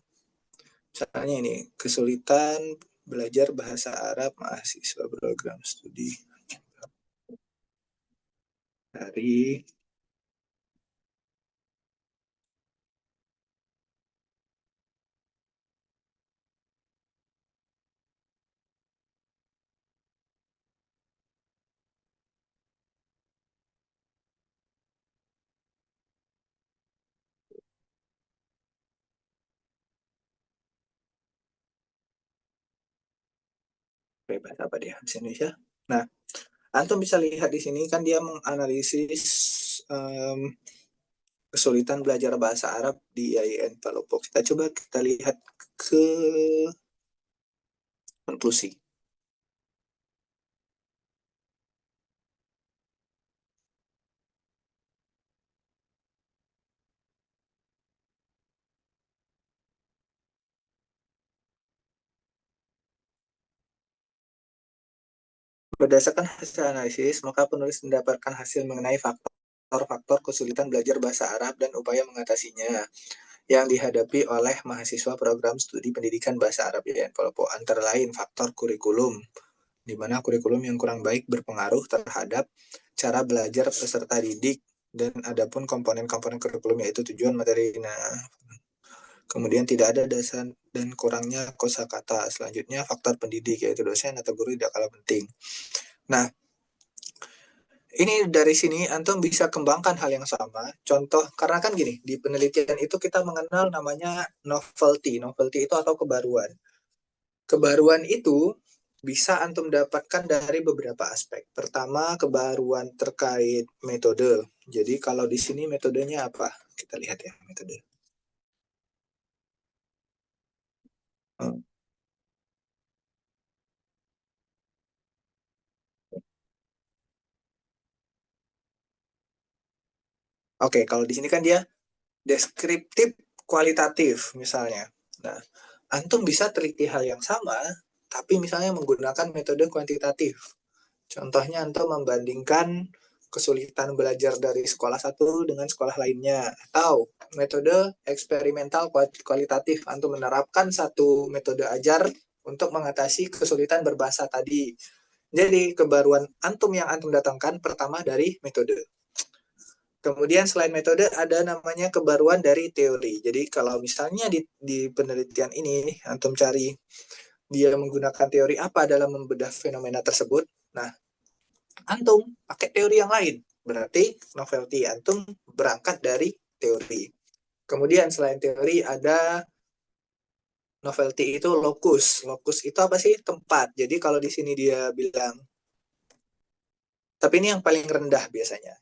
Misalnya ini kesulitan belajar bahasa Arab mahasiswa program studi dari bahasa apa dia bahasa Indonesia. Nah, antum bisa lihat di sini kan dia menganalisis kesulitan belajar bahasa Arab di IAIN Palopo. Kita lihat ke konklusi. Berdasarkan hasil analisis, maka penulis mendapatkan hasil mengenai faktor-faktor kesulitan belajar bahasa Arab dan upaya mengatasinya yang dihadapi oleh mahasiswa program studi pendidikan bahasa Arab IAIN Palopo. Antara lain faktor kurikulum, di mana kurikulum yang kurang baik berpengaruh terhadap cara belajar peserta didik, dan adapun komponen-komponen kurikulum yaitu tujuan materi. Nah, kemudian tidak ada dasar dan kurangnya kosakata. Selanjutnya faktor pendidik yaitu dosen atau guru tidak kalah penting. Nah, ini dari sini antum bisa kembangkan hal yang sama. Contoh, karena kan gini, di penelitian itu kita mengenal namanya novelty. Novelty itu atau kebaruan. Kebaruan itu bisa antum dapatkan dari beberapa aspek. Pertama, kebaruan terkait metode. Jadi kalau di sini metodenya apa? Kita lihat ya metode. Oke, kalau di sini kan dia deskriptif kualitatif misalnya. Nah, antum bisa teliti hal yang sama, tapi misalnya menggunakan metode kuantitatif. Contohnya antum membandingkan kesulitan belajar dari sekolah satu dengan sekolah lainnya. Atau metode eksperimental kualitatif, antum menerapkan satu metode ajar untuk mengatasi kesulitan berbahasa tadi. Jadi kebaruan antum yang antum datangkan pertama dari metode. Kemudian selain metode ada namanya kebaruan dari teori. Jadi kalau misalnya di penelitian ini antum cari dia menggunakan teori apa dalam membedah fenomena tersebut. Nah, antum pakai teori yang lain. Berarti novelty antum berangkat dari teori. Kemudian selain teori ada novelty itu lokus. Lokus itu apa sih? Tempat. Jadi kalau di sini dia bilang, tapi ini yang paling rendah biasanya.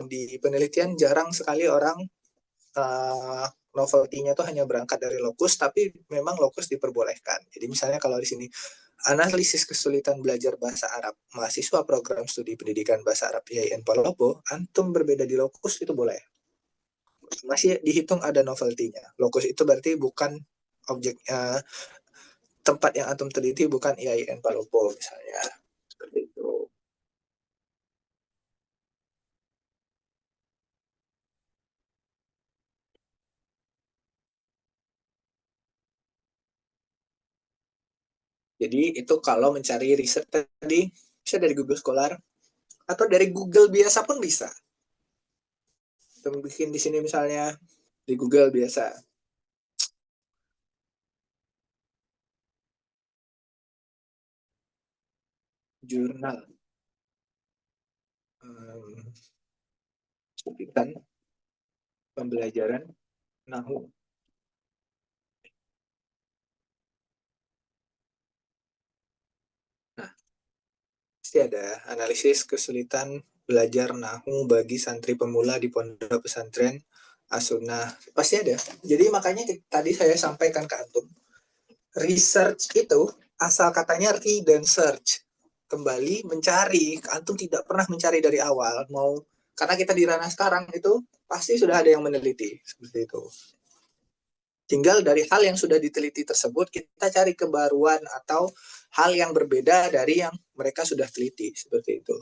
Di penelitian jarang sekali orang novelty-nya itu hanya berangkat dari lokus, tapi memang lokus diperbolehkan. Jadi misalnya kalau di sini analisis kesulitan belajar bahasa Arab mahasiswa program studi pendidikan bahasa Arab IAIN Palopo, antum berbeda di lokus itu boleh. Masih dihitung ada novelty-nya. Lokus itu berarti bukan objek tempat yang antum teliti bukan IAIN Palopo misalnya. Seperti itu. Jadi itu kalau mencari riset tadi bisa dari Google Scholar atau dari Google biasa pun bisa. Kita bikin di sini misalnya di Google biasa. Jurnal. Kesulitan pembelajaran Nahu. Nah, pasti ada analisis kesulitan belajar Nahu bagi santri pemula di pondok pesantren As-Sunnah. Pasti ada. Jadi makanya tadi saya sampaikan ke antum, research itu asal katanya read dan search. Kembali mencari, antum tidak pernah mencari dari awal. Karena kita di ranah sekarang itu pasti sudah ada yang meneliti seperti itu. Tinggal dari hal yang sudah diteliti tersebut kita cari kebaruan atau hal yang berbeda dari yang mereka sudah teliti seperti itu.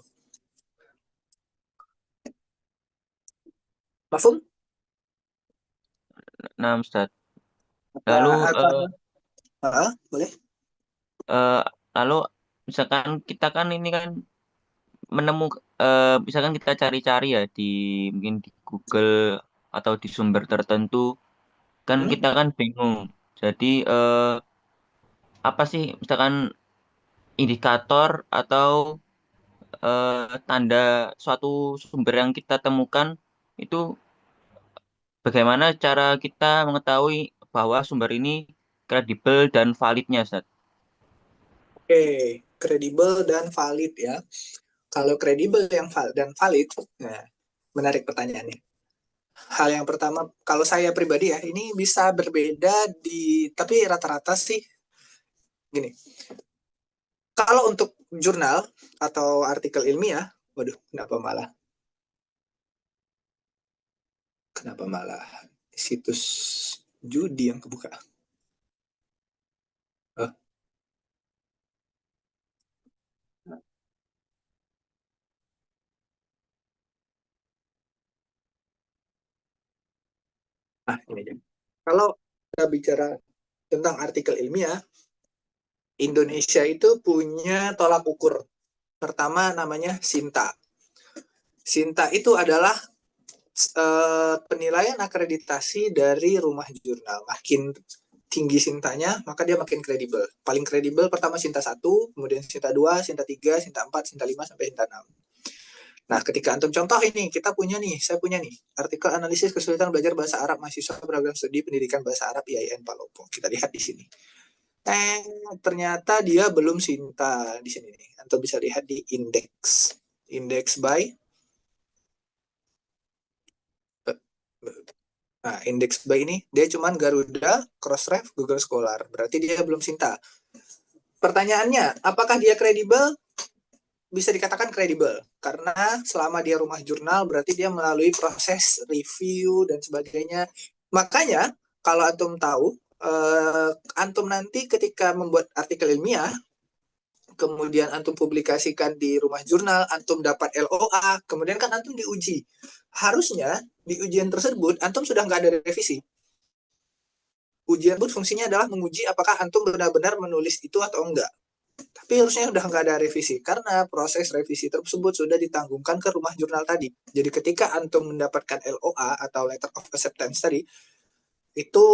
Mafhum? Nah, Ustaz. Lalu Boleh? lalu misalkan kita kan ini kan misalkan kita cari-cari ya mungkin di Google atau di sumber tertentu kan kita kan bingung. Jadi apa sih misalkan indikator atau tanda suatu sumber yang kita temukan itu bagaimana cara kita mengetahui bahwa sumber ini kredibel dan validnya, Ustaz? Oke, Kredibel dan valid ya. Kalau kredibel dan valid, nah, menarik pertanyaannya. Hal yang pertama, kalau saya pribadi ya, ini bisa berbeda tapi rata-rata sih gini. Kalau untuk jurnal atau artikel ilmiah, waduh, kenapa malah situs judi yang kebuka? Oh. Nah, ini dia. Kalau kita bicara tentang artikel ilmiah, Indonesia itu punya tolak ukur. Pertama namanya SINTA. SINTA itu adalah penilaian akreditasi dari rumah jurnal. Makin tinggi sintanya, maka dia makin kredibel. Paling kredibel pertama Sinta 1, kemudian Sinta 2, Sinta 3, Sinta 4, Sinta 5, sampai Sinta 6. Nah, ketika antum contoh ini, saya punya nih, artikel analisis kesulitan belajar bahasa Arab mahasiswa program studi pendidikan bahasa Arab IAIN Palopo. Kita lihat di sini. Ternyata dia belum Sinta di sini nih. Antum bisa lihat di indeks. Indeks by Nah, indeks by ini dia cuman Garuda, Crossref, Google Scholar. Berarti dia belum Sinta. Pertanyaannya, apakah dia kredibel? Bisa dikatakan kredibel. Karena selama dia rumah jurnal, berarti dia melalui proses review dan sebagainya. Makanya, kalau antum tahu, antum nanti ketika membuat artikel ilmiah, kemudian antum publikasikan di rumah jurnal, antum dapat LOA, kemudian kan antum diuji. Harusnya di ujian tersebut antum sudah nggak ada revisi. Ujian tersebut fungsinya adalah menguji apakah antum benar-benar menulis itu atau enggak. Tapi harusnya udah nggak ada revisi karena proses revisi tersebut sudah ditanggungkan ke rumah jurnal tadi. Jadi ketika antum mendapatkan LOA atau letter of acceptance tadi, itu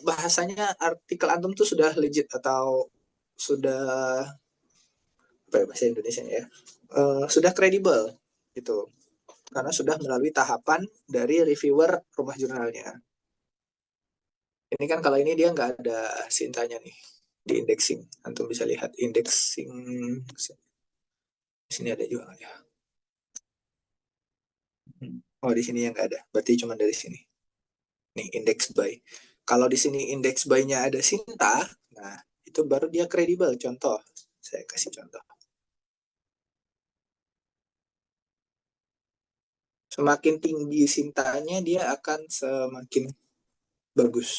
bahasanya artikel antum tuh sudah legit atau sudah apa ya bahasa Indonesia ya, sudah kredibel gitu karena sudah melalui tahapan dari reviewer rumah jurnalnya. Ini kan kalau ini dia nggak ada sintanya nih di indexing. Antum bisa lihat indexing. Di sini ada juga nggak ya? Oh, di sini yang nggak ada. Berarti cuma dari sini. Nih, index by. Kalau di sini index by-nya ada Sinta, nah itu baru dia kredibel. Contoh, saya kasih contoh. Semakin tinggi Sintanya, dia akan semakin bagus.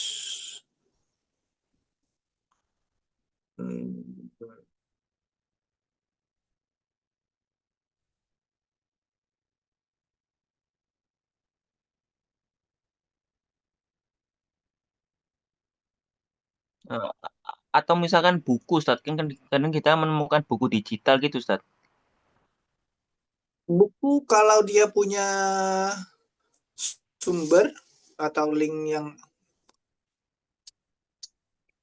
Eh, atau misalkan buku, Ustaz. Kan kadang kita menemukan buku digital gitu, Ustaz. Buku kalau dia punya sumber atau link yang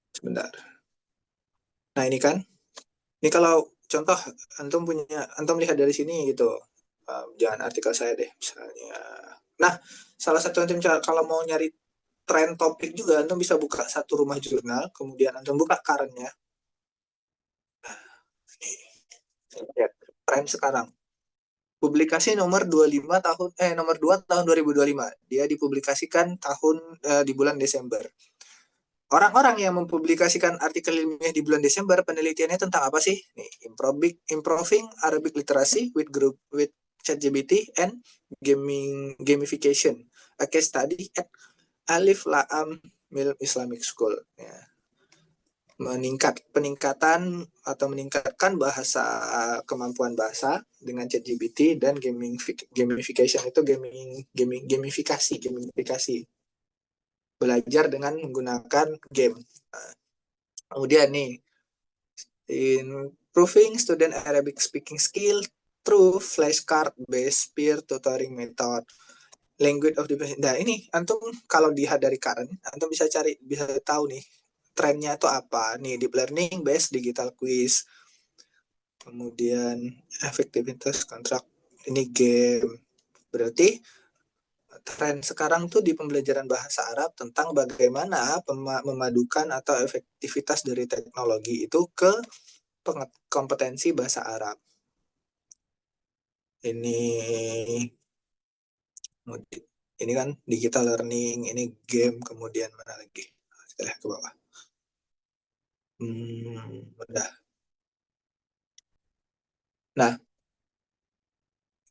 sebentar. Nah, ini kan. Ini kalau contoh antum lihat dari sini gitu. Jangan artikel saya deh misalnya. Nah, salah satu antum kalau mau nyari tren topik juga antum bisa buka satu rumah jurnal, kemudian antum buka current-nya. Lihat tren sekarang. Publikasi nomor 25 tahun nomor 2 tahun 2025. Dia dipublikasikan di bulan Desember. Orang-orang yang mempublikasikan artikel ilmiah di bulan Desember, penelitiannya tentang apa sih? Nih, improving Arabic literacy with ChatGPT and gamification. A case study at Alif Laam Mil Islamic School. Ya. Peningkatan atau meningkatkan kemampuan bahasa dengan ChatGPT dan gamification itu gamifikasi belajar dengan menggunakan game. Kemudian nih, improving student Arabic speaking skill through flashcard based peer tutoring method. Language of the Nah, ini antum kalau dilihat dari current, antum bisa tahu nih trennya itu apa. Nih, deep learning based digital quiz. Kemudian efektivitas kontrak, ini game. Berarti tren sekarang tuh di pembelajaran bahasa Arab tentang bagaimana memadukan atau efektivitas dari teknologi itu ke kompetensi bahasa Arab. Ini ini kan digital learning, ini game, kemudian mana lagi? Kita lihat ke bawah. Udah. Nah,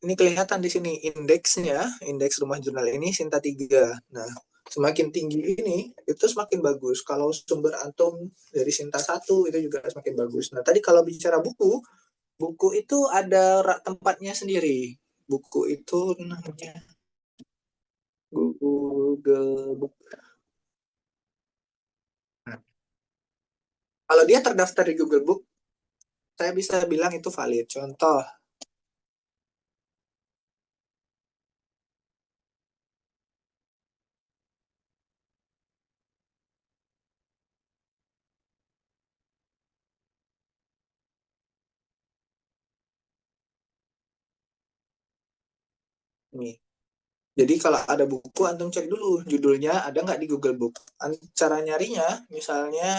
ini kelihatan di sini indeksnya, indeks rumah jurnal ini Sinta 3. Nah, semakin tinggi ini itu semakin bagus. Kalau sumber antum dari Sinta 1 itu juga semakin bagus. Nah, tadi kalau bicara buku, buku itu ada tempatnya sendiri. Buku itu namanya Google Book. Nah, kalau dia terdaftar di Google Book, saya bisa bilang itu valid. Contoh, nih. Jadi kalau ada buku, antum cek dulu judulnya ada nggak di Google Book. Cara nyarinya, misalnya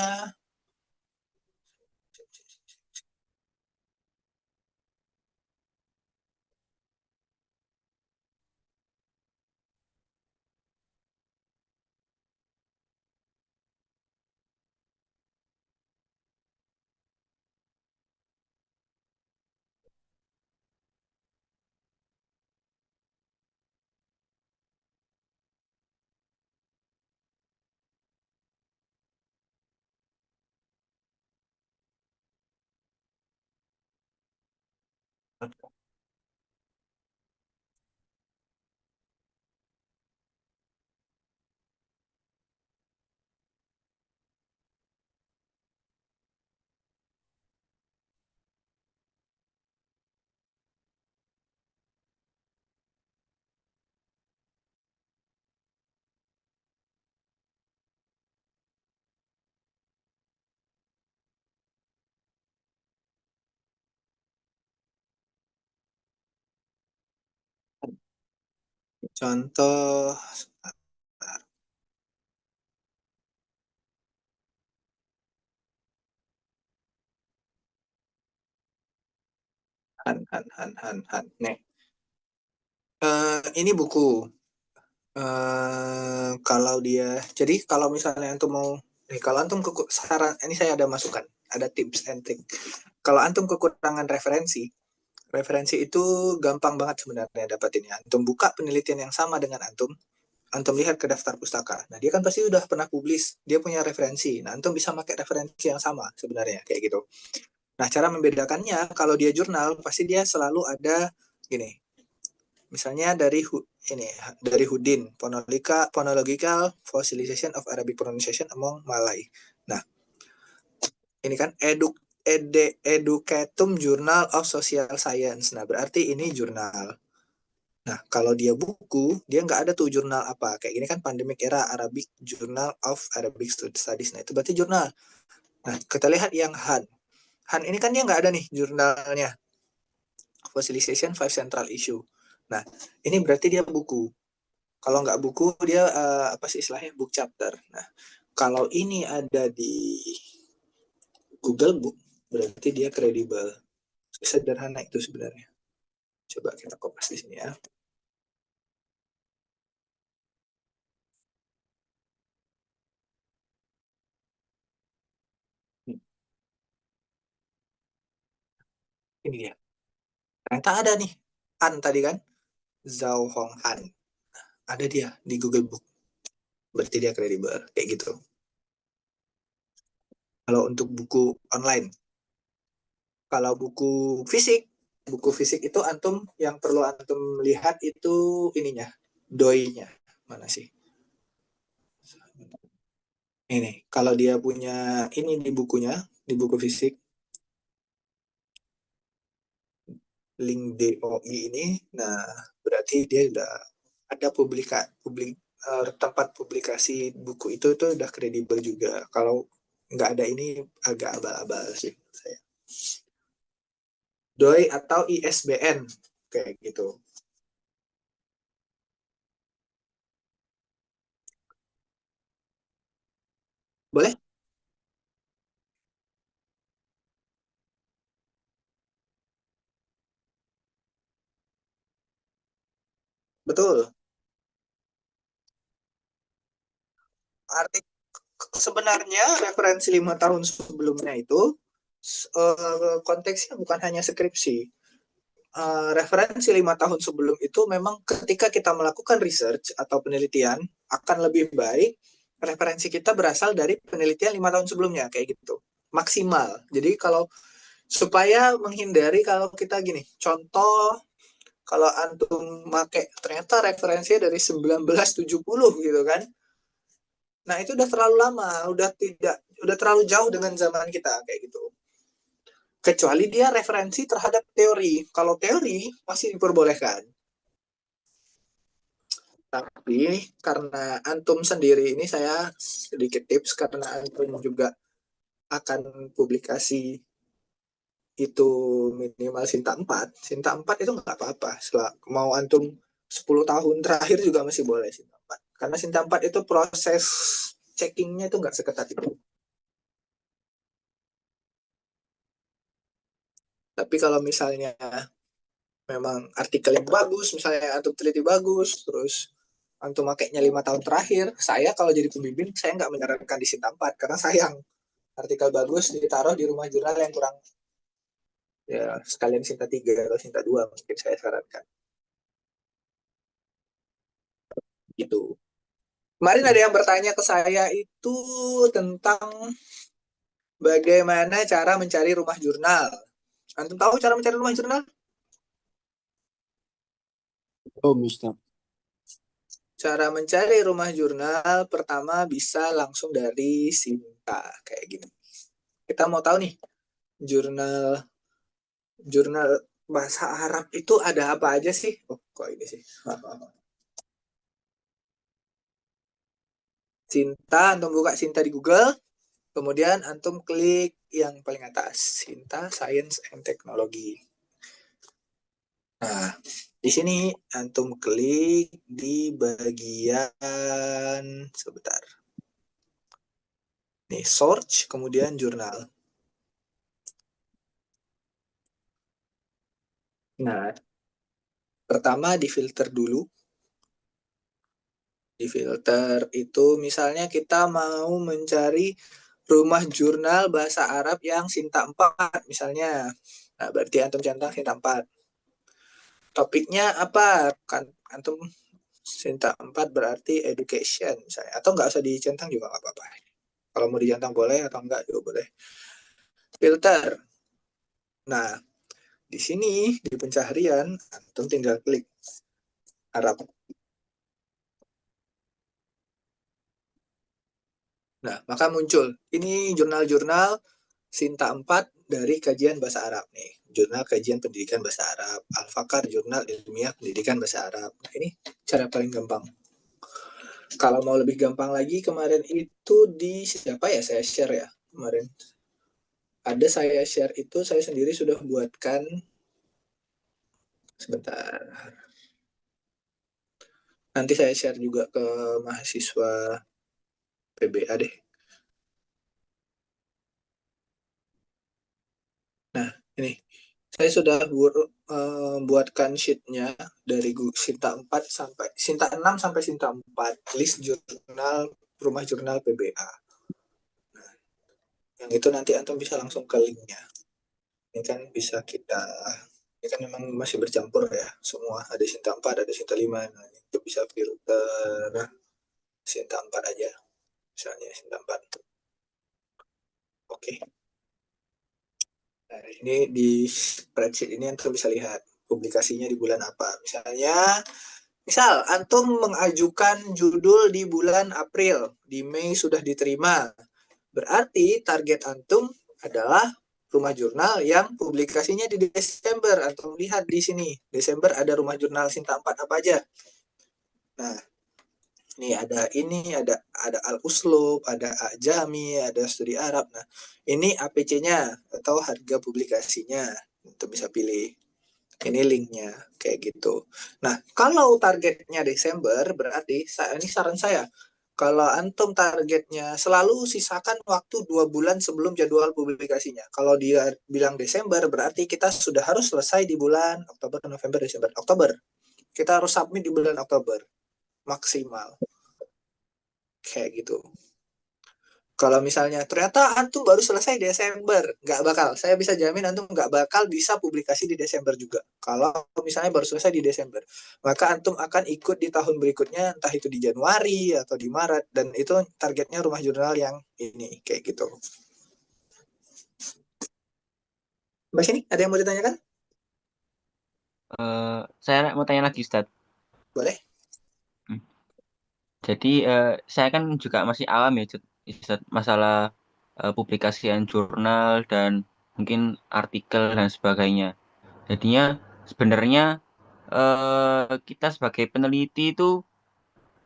contoh han. Nih, ini buku. Kalau dia, jadi kalau misalnya antum mau, nih kalau antum saran, ini saya ada masukan, ada tips and trick. Kalau antum kekurangan referensi, referensi itu gampang banget sebenarnya dapatinnya. Antum buka penelitian yang sama dengan antum, antum lihat ke daftar pustaka. Nah, dia kan pasti udah pernah publis, dia punya referensi. Nah, antum bisa pakai referensi yang sama sebenarnya kayak gitu. Nah, cara membedakannya kalau dia jurnal pasti dia selalu ada gini. Misalnya ini dari Houdin, Phonological Fossilization of Arabic Pronunciation among Malay. Nah, ini kan Educatum Journal of Social Science. Nah, berarti ini jurnal. Nah, kalau dia buku, dia nggak ada tuh jurnal apa. Kayak gini kan Pandemic Era Arabic Journal of Arabic Studies. Nah, itu berarti jurnal. Nah, kita lihat yang Han. Han ini kan dia nggak ada nih jurnalnya. Fossilization Five Central Issue. Nah, ini berarti dia buku. Kalau nggak buku, dia apa sih istilahnya? Book chapter. Nah, kalau ini ada di Google Book, berarti dia kredibel. Sederhana itu sebenarnya. Coba kita kopas di sini ya. Ini dia. Ternyata ada nih. Han tadi kan. Zhao Hong Han. Ada dia di Google Book. Berarti dia kredibel. Kayak gitu. Kalau untuk buku online. Kalau buku fisik itu antum yang perlu antum lihat itu ininya. Doi-nya. Mana sih? Ini. Kalau dia punya ini di bukunya. Di buku fisik. Link DOI ini. Nah, berarti dia udah ada tempat publikasi buku itu udah kredibel juga. Kalau nggak ada ini agak abal-abal sih saya. DOI atau ISBN kayak gitu. Boleh? Betul. Arti sebenarnya referensi 5 tahun sebelumnya itu konteksnya bukan hanya skripsi. Referensi 5 tahun sebelum itu memang ketika kita melakukan research atau penelitian akan lebih baik referensi kita berasal dari penelitian 5 tahun sebelumnya kayak gitu maksimal. Jadi kalau supaya menghindari kalau kita gini, contoh kalau antum make ternyata referensinya dari 1970 gitu kan. Nah, itu udah terlalu lama, udah terlalu jauh dengan zaman kita kayak gitu. Kecuali dia referensi terhadap teori. Kalau teori masih diperbolehkan. Tapi karena antum sendiri ini saya sedikit tips karena antum juga akan publikasi itu minimal Sinta 4. Sinta 4 itu nggak apa-apa. Mau antum 10 tahun terakhir juga masih boleh Sinta 4. Karena Sinta 4 itu proses checkingnya itu nggak seketat itu. Tapi kalau misalnya memang artikel yang bagus, misalnya antum teliti bagus, terus antum makainya 5 tahun terakhir, saya kalau jadi pembimbing, saya nggak menyarankan di Sinta 4, karena sayang. Artikel bagus ditaruh di rumah jurnal yang kurang, ya sekalian Sinta 3 atau Sinta 2 mungkin saya sarankan. Gitu. Kemarin ada yang bertanya ke saya itu tentang bagaimana cara mencari rumah jurnal. Antum tahu cara mencari rumah jurnal? Oh, Mister. Cara mencari rumah jurnal pertama bisa langsung dari Sinta kayak gini. Kita mau tahu nih jurnal jurnal bahasa Arab itu ada apa aja sih? Oh, kok ini sih? Sinta, antum buka Sinta di Google, kemudian antum klik yang paling atas, Sinta Science and Technology. Nah, di sini antum klik di bagian sebentar. Nih, search kemudian jurnal. Nah, pertama difilter dulu. Difilter itu misalnya kita mau mencari rumah jurnal bahasa Arab yang Sinta 4 misalnya. Nah, berarti antum centang Sinta 4. Topiknya apa? Kan antum Sinta 4 berarti education misalnya. Atau nggak usah dicentang juga nggak apa-apa. Kalau mau dicentang boleh atau enggak juga boleh. Filter. Nah, di sini di pencaharian antum tinggal klik Arab. Nah, maka muncul ini jurnal-jurnal Sinta 4 dari kajian bahasa Arab nih. Jurnal kajian pendidikan bahasa Arab. Al-Fakar jurnal ilmiah pendidikan bahasa Arab. Nah, ini cara paling gampang. Kalau mau lebih gampang lagi, kemarin itu di siapa ya saya share ya kemarin. Ada saya share itu saya sendiri sudah buatkan sebentar. Nanti saya share juga ke mahasiswa PBA deh. Nah, ini saya sudah buatkan sheet-nya dari Sinta 4 sampai Sinta 6 sampai Sinta 4 list jurnal rumah jurnal PBA. Nah, yang itu nanti antum bisa langsung ke linknya. Ini kan bisa kita ini kan memang masih bercampur ya semua, ada Sinta 4 ada Sinta 5. Nah, itu bisa filter Sinta 4 aja misalnya Sinta 4. Oke. Nah, ini di spreadsheet ini antum bisa lihat publikasinya di bulan apa. Misal antum mengajukan judul di bulan April, di Mei sudah diterima. Berarti target antum adalah rumah jurnal yang publikasinya di Desember. Antum lihat di sini, Desember ada rumah jurnal Sinta 4 apa aja. Nah, ini ada Al-Uslub, ada Ajami, ada Studi Arab. Nah, ini APC-nya atau harga publikasinya. Untuk bisa pilih. Ini linknya kayak gitu. Nah, kalau targetnya Desember berarti ini saran saya. Kalau antum targetnya selalu sisakan waktu 2 bulan sebelum jadwal publikasinya. Kalau dia bilang Desember berarti kita sudah harus selesai di bulan Oktober, November, Desember, Oktober. Kita harus submit di bulan Oktober maksimal. Kayak gitu. Kalau misalnya ternyata antum baru selesai Desember, nggak bakal. Saya bisa jamin antum nggak bakal bisa publikasi di Desember juga. Kalau misalnya baru selesai di Desember, maka antum akan ikut di tahun berikutnya, entah itu di Januari atau di Maret, dan itu targetnya rumah jurnal yang ini, kayak gitu. Mbak sini, ada yang mau ditanyakan? Saya mau tanya lagi, Ustadz. Boleh. Jadi saya kan juga masih awam ya, Ustadz, masalah publikasian jurnal dan mungkin artikel dan sebagainya. Jadinya sebenarnya kita sebagai peneliti itu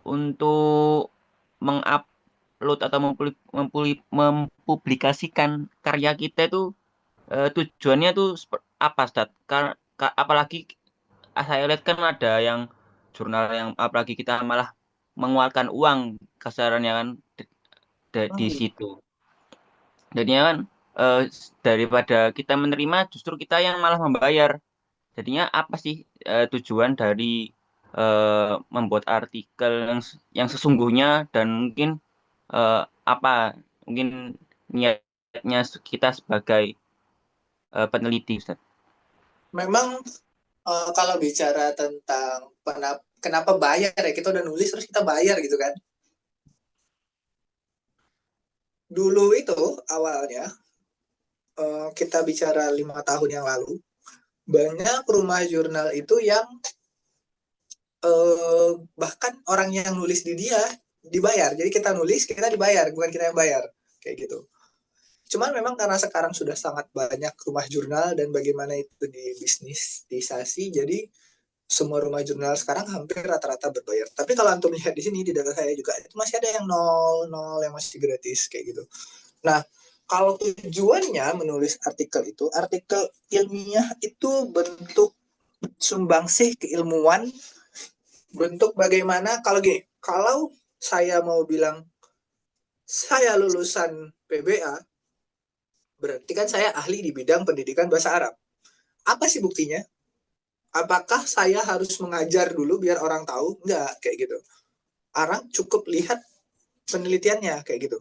untuk mengupload atau mempublikasikan karya kita itu tujuannya tuh apa, Ustadz? Apalagi saya lihat kan ada yang jurnal yang apalagi kita malah mengeluarkan uang kasarannya kan di situ. Jadinya kan daripada kita menerima justru kita yang malah membayar. Jadinya apa sih tujuan dari membuat artikel yang sesungguhnya dan mungkin apa mungkin niatnya kita sebagai peneliti, Ustaz? Memang kalau bicara tentang kenapa bayar ya, kita udah nulis terus kita bayar gitu kan. Dulu itu awalnya kita bicara 5 tahun yang lalu, banyak rumah jurnal itu yang bahkan orang yang nulis di dia dibayar. Jadi kita nulis, kita dibayar, bukan kita yang bayar. Kayak gitu. Cuman memang karena sekarang sudah sangat banyak rumah jurnal dan bagaimana itu dibisnisisasi, jadi semua rumah jurnal sekarang hampir rata-rata berbayar. Tapi kalau antum lihat di sini di data saya juga itu masih ada yang nol yang masih gratis kayak gitu. Nah, kalau tujuannya menulis artikel ilmiah itu bentuk sumbangsih keilmuan, bentuk bagaimana kalau saya mau bilang saya lulusan PBA, berarti kan saya ahli di bidang pendidikan bahasa Arab. Apa sih buktinya? Apakah saya harus mengajar dulu biar orang tahu? Enggak, kayak gitu. Orang cukup lihat penelitiannya, kayak gitu.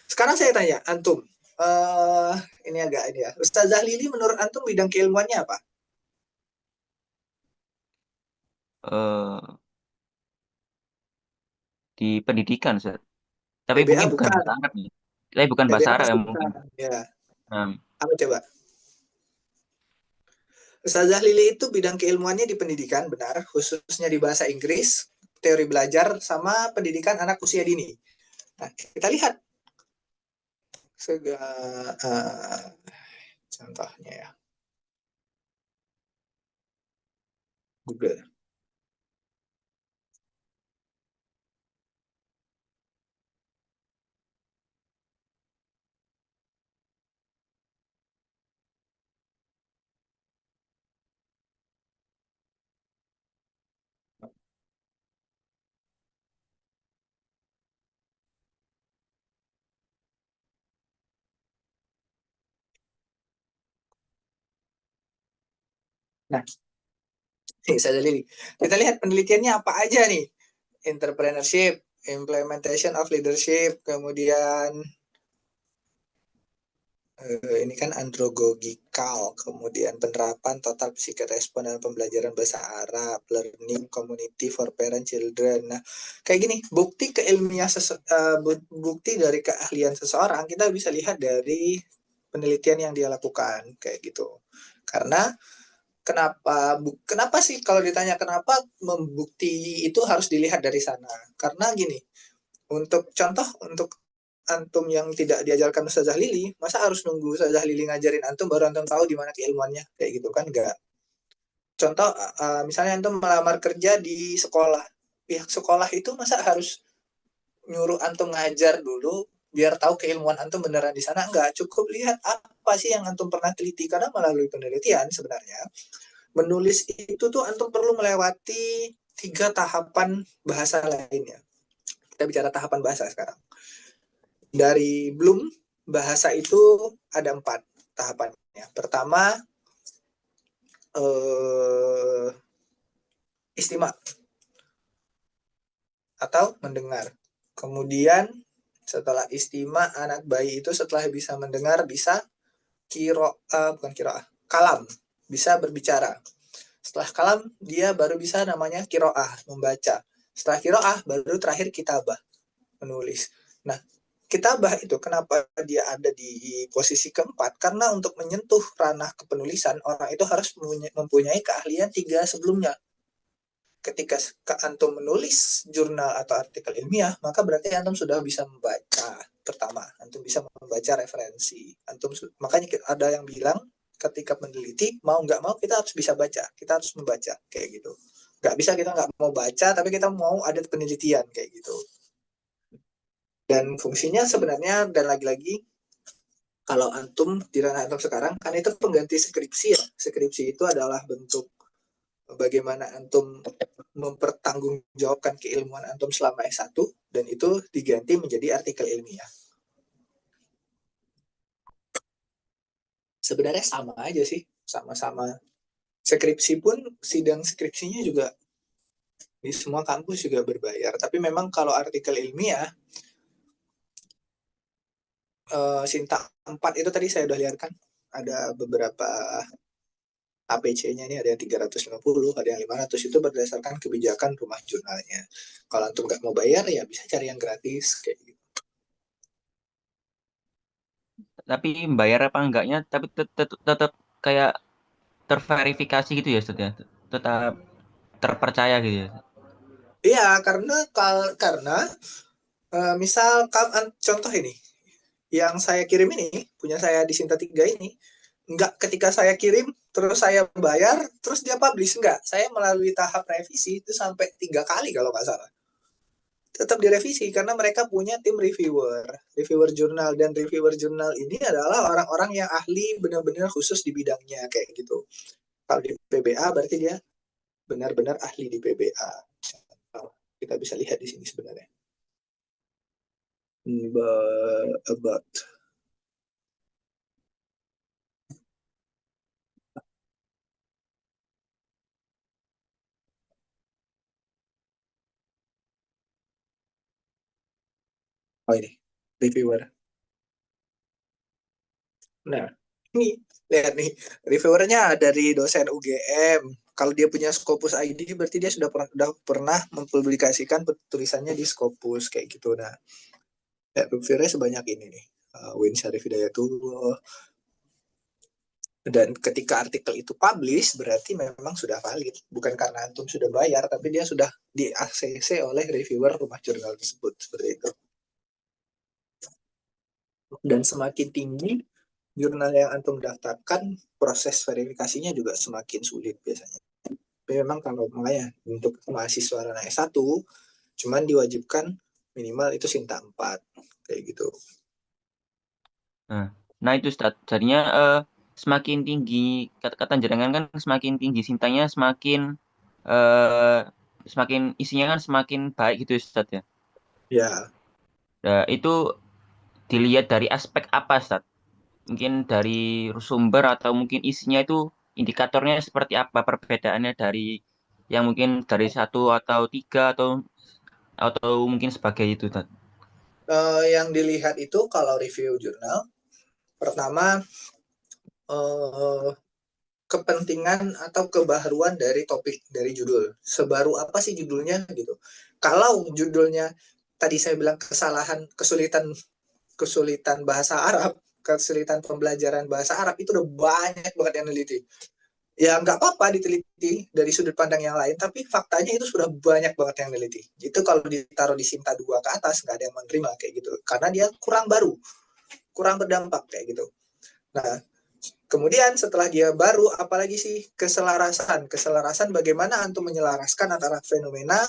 Sekarang saya tanya, antum, ini agak ini ya. Ustazah Lili menurut antum bidang keilmuannya apa? Eh, di pendidikan, Ustaz. Tapi PBA mungkin bukan bukan. bahasa Arab ya. Tapi bukan bahasa PBA Arab pasti ya mungkin. bukan. Ya, Nah, apa coba? Ustazah Lili itu bidang keilmuannya di pendidikan, benar, khususnya di bahasa Inggris, teori belajar, sama pendidikan anak usia dini. Nah, kita lihat contohnya ya, Google. Nah, Ustazah Lili, kita lihat penelitiannya apa aja nih. Entrepreneurship, implementation of leadership, kemudian ini kan andragogikal, kemudian penerapan total psychic respon dalam pembelajaran bahasa Arab, learning community for parent children. Nah, kayak gini, bukti dari keahlian seseorang kita bisa lihat dari penelitian yang dia lakukan, kayak gitu. Karena kenapa sih kalau ditanya kenapa membukti itu harus dilihat dari sana? Karena gini, untuk antum yang tidak diajarkan Ustazah Lili, masa harus nunggu Ustazah Lili ngajarin antum baru antum tahu di mana keilmuannya? Kayak gitu kan enggak. Contoh misalnya antum melamar kerja di sekolah. Pihak sekolah itu masa harus nyuruh antum ngajar dulu biar tahu keilmuan antum beneran di sana? Enggak, cukup lihat apa sih yang antum pernah teliti, karena melalui penelitian sebenarnya menulis itu tuh antum perlu melewati 3 tahapan bahasa lainnya. Kita bicara tahapan bahasa sekarang. Dari belum bahasa itu ada 4 tahapannya. Pertama, istima atau mendengar. Kemudian setelah istima, anak bayi itu setelah bisa mendengar bisa kalam, bisa berbicara. Setelah kalam dia baru bisa namanya kiroah, membaca. Setelah kiroah baru terakhir kitabah, menulis. Nah, kitabah itu kenapa dia ada di posisi keempat? Karena untuk menyentuh ranah kepenulisan, orang itu harus mempunyai keahlian 3 sebelumnya. Ketika antum menulis jurnal atau artikel ilmiah, maka berarti antum sudah bisa membaca. Pertama, antum bisa membaca referensi. Makanya ada yang bilang ketika meneliti, mau nggak mau kita harus bisa baca, kita harus membaca kayak gitu. Nggak bisa kita nggak mau baca, tapi kita mau ada penelitian kayak gitu. Dan fungsinya sebenarnya, dan lagi-lagi kalau antum di ranah antum sekarang, kan itu pengganti skripsi ya. Skripsi itu adalah bentuk bagaimana antum mempertanggungjawabkan keilmuan antum selama S1, dan itu diganti menjadi artikel ilmiah. Sebenarnya sama aja sih, sama-sama. Skripsi pun, sidang skripsinya juga di semua kampus juga berbayar. Tapi memang kalau artikel ilmiah, Sinta 4 itu tadi saya udah lihat kan, ada beberapa APC-nya ini, ada yang 350, ada yang 500, itu berdasarkan kebijakan rumah jurnalnya. Kalau antum nggak mau bayar, ya bisa cari yang gratis, kayak gitu. Tapi bayar apa enggaknya, tapi tetap kayak terverifikasi gitu ya, Ustaz ya? Tetap terpercaya gitu ya? Iya, karena misal contoh ini, yang saya kirim ini, punya saya di Sinta 3 ini, nggak ketika saya kirim, terus saya bayar, terus dia publish, nggak. Saya melalui tahap revisi itu sampai 3 kali kalau nggak salah. Tetap direvisi karena mereka punya tim reviewer jurnal, dan reviewer jurnal ini adalah orang-orang yang ahli benar-benar khusus di bidangnya kayak gitu. Kalau di PBA berarti dia benar-benar ahli di PBA. Kita bisa lihat di sini sebenarnya. About ini reviewer. Nah, ini lihat nih, reviewernya dari dosen UGM. Kalau dia punya Scopus ID, berarti dia sudah pernah mempublikasikan tulisannya di Scopus kayak gitu. Nah, ya, reviewernya sebanyak ini nih. Win Syarif Hidayatullah. Dan ketika artikel itu publish, berarti memang sudah valid. Bukan karena antum sudah bayar, tapi dia sudah di ACC oleh reviewer rumah jurnal tersebut. Seperti itu. Dan semakin tinggi jurnal yang antum daftarkan, proses verifikasinya juga semakin sulit biasanya. Tapi memang kalau makanya untuk mahasiswa ranah S1, cuman diwajibkan minimal itu Sinta 4 kayak gitu. Nah itu Ustaz, jadinya semakin tinggi kata jenengan kan, semakin tinggi Sintanya semakin isinya kan semakin baik gitu Ustaz ya. Ya. Nah, itu dilihat dari aspek apa Ustaz? Mungkin dari sumber atau mungkin isinya itu indikatornya seperti apa, perbedaannya dari yang mungkin dari 1 atau 3 atau mungkin sebagai itu Ustaz? Yang dilihat itu kalau review jurnal, pertama kepentingan atau kebaharuan dari topik, dari judul. Sebaru apa sih judulnya gitu. Kalau judulnya tadi saya bilang kesulitan bahasa Arab, kesulitan pembelajaran bahasa Arab, itu udah banyak banget yang neliti. Ya nggak apa-apa diteliti dari sudut pandang yang lain, tapi faktanya itu sudah banyak banget yang neliti. Itu kalau ditaruh di Sinta 2 ke atas, nggak ada yang menerima kayak gitu. Karena dia kurang baru, kurang berdampak kayak gitu. Nah, kemudian setelah dia baru, apalagi sih keselarasan bagaimana antum menyelaraskan antara fenomena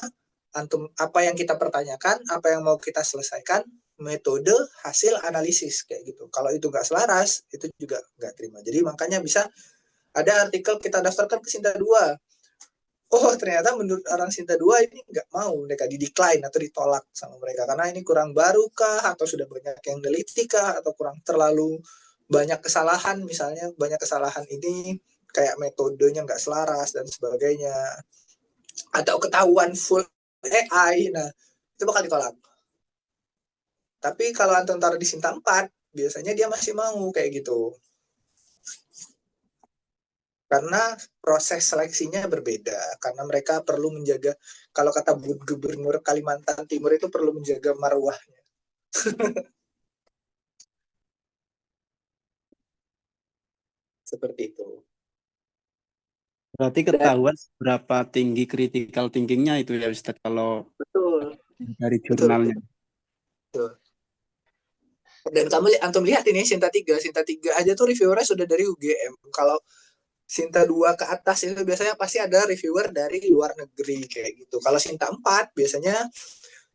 antum, apa yang kita pertanyakan, apa yang mau kita selesaikan, metode, hasil analisis kayak gitu. Kalau itu nggak selaras, itu juga nggak terima. Jadi makanya bisa ada artikel kita daftarkan ke Sinta 2. Oh, ternyata menurut orang Sinta 2 ini nggak mau, mereka di decline atau ditolak sama mereka karena ini kurang baru kah, atau sudah banyak yang neliti kah, atau kurang terlalu banyak kesalahan, misalnya banyak kesalahan ini kayak metodenya nggak selaras dan sebagainya. atau ketahuan full AI, nah itu bakal ditolak. Tapi kalau antum taruh di Sinta 4, biasanya dia masih mau kayak gitu. Karena proses seleksinya berbeda, karena mereka perlu menjaga, kalau kata Gubernur Kalimantan Timur itu perlu menjaga marwahnya. Seperti itu. Berarti Dan ketahuan berapa tinggi critical thinkingnya itu ya Ustadz kalau betul, dari betul, jurnalnya. betul. Dan antum lihat ini Sinta 3 aja tuh reviewernya sudah dari UGM. Kalau Sinta 2 ke atas itu biasanya pasti ada reviewer dari luar negeri kayak gitu. Kalau Sinta 4 biasanya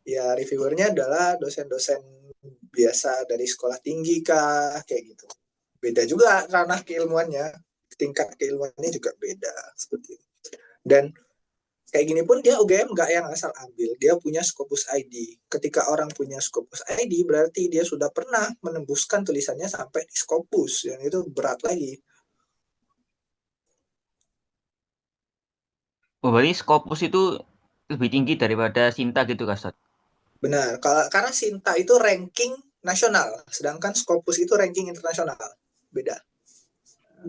ya reviewernya adalah dosen-dosen biasa dari sekolah tinggi kah kayak gitu. Beda juga ranah keilmuannya, tingkat keilmuannya juga beda seperti itu. Dan kayak gini pun dia UGM nggak yang asal ambil, dia punya Scopus ID. Ketika orang punya Scopus ID berarti dia sudah pernah menembuskan tulisannya sampai di Scopus, yang itu berat lagi. Oh, berarti Scopus itu lebih tinggi daripada Sinta gitu, Kak Ustadz? Benar, karena Sinta itu ranking nasional, sedangkan Scopus itu ranking internasional. Beda.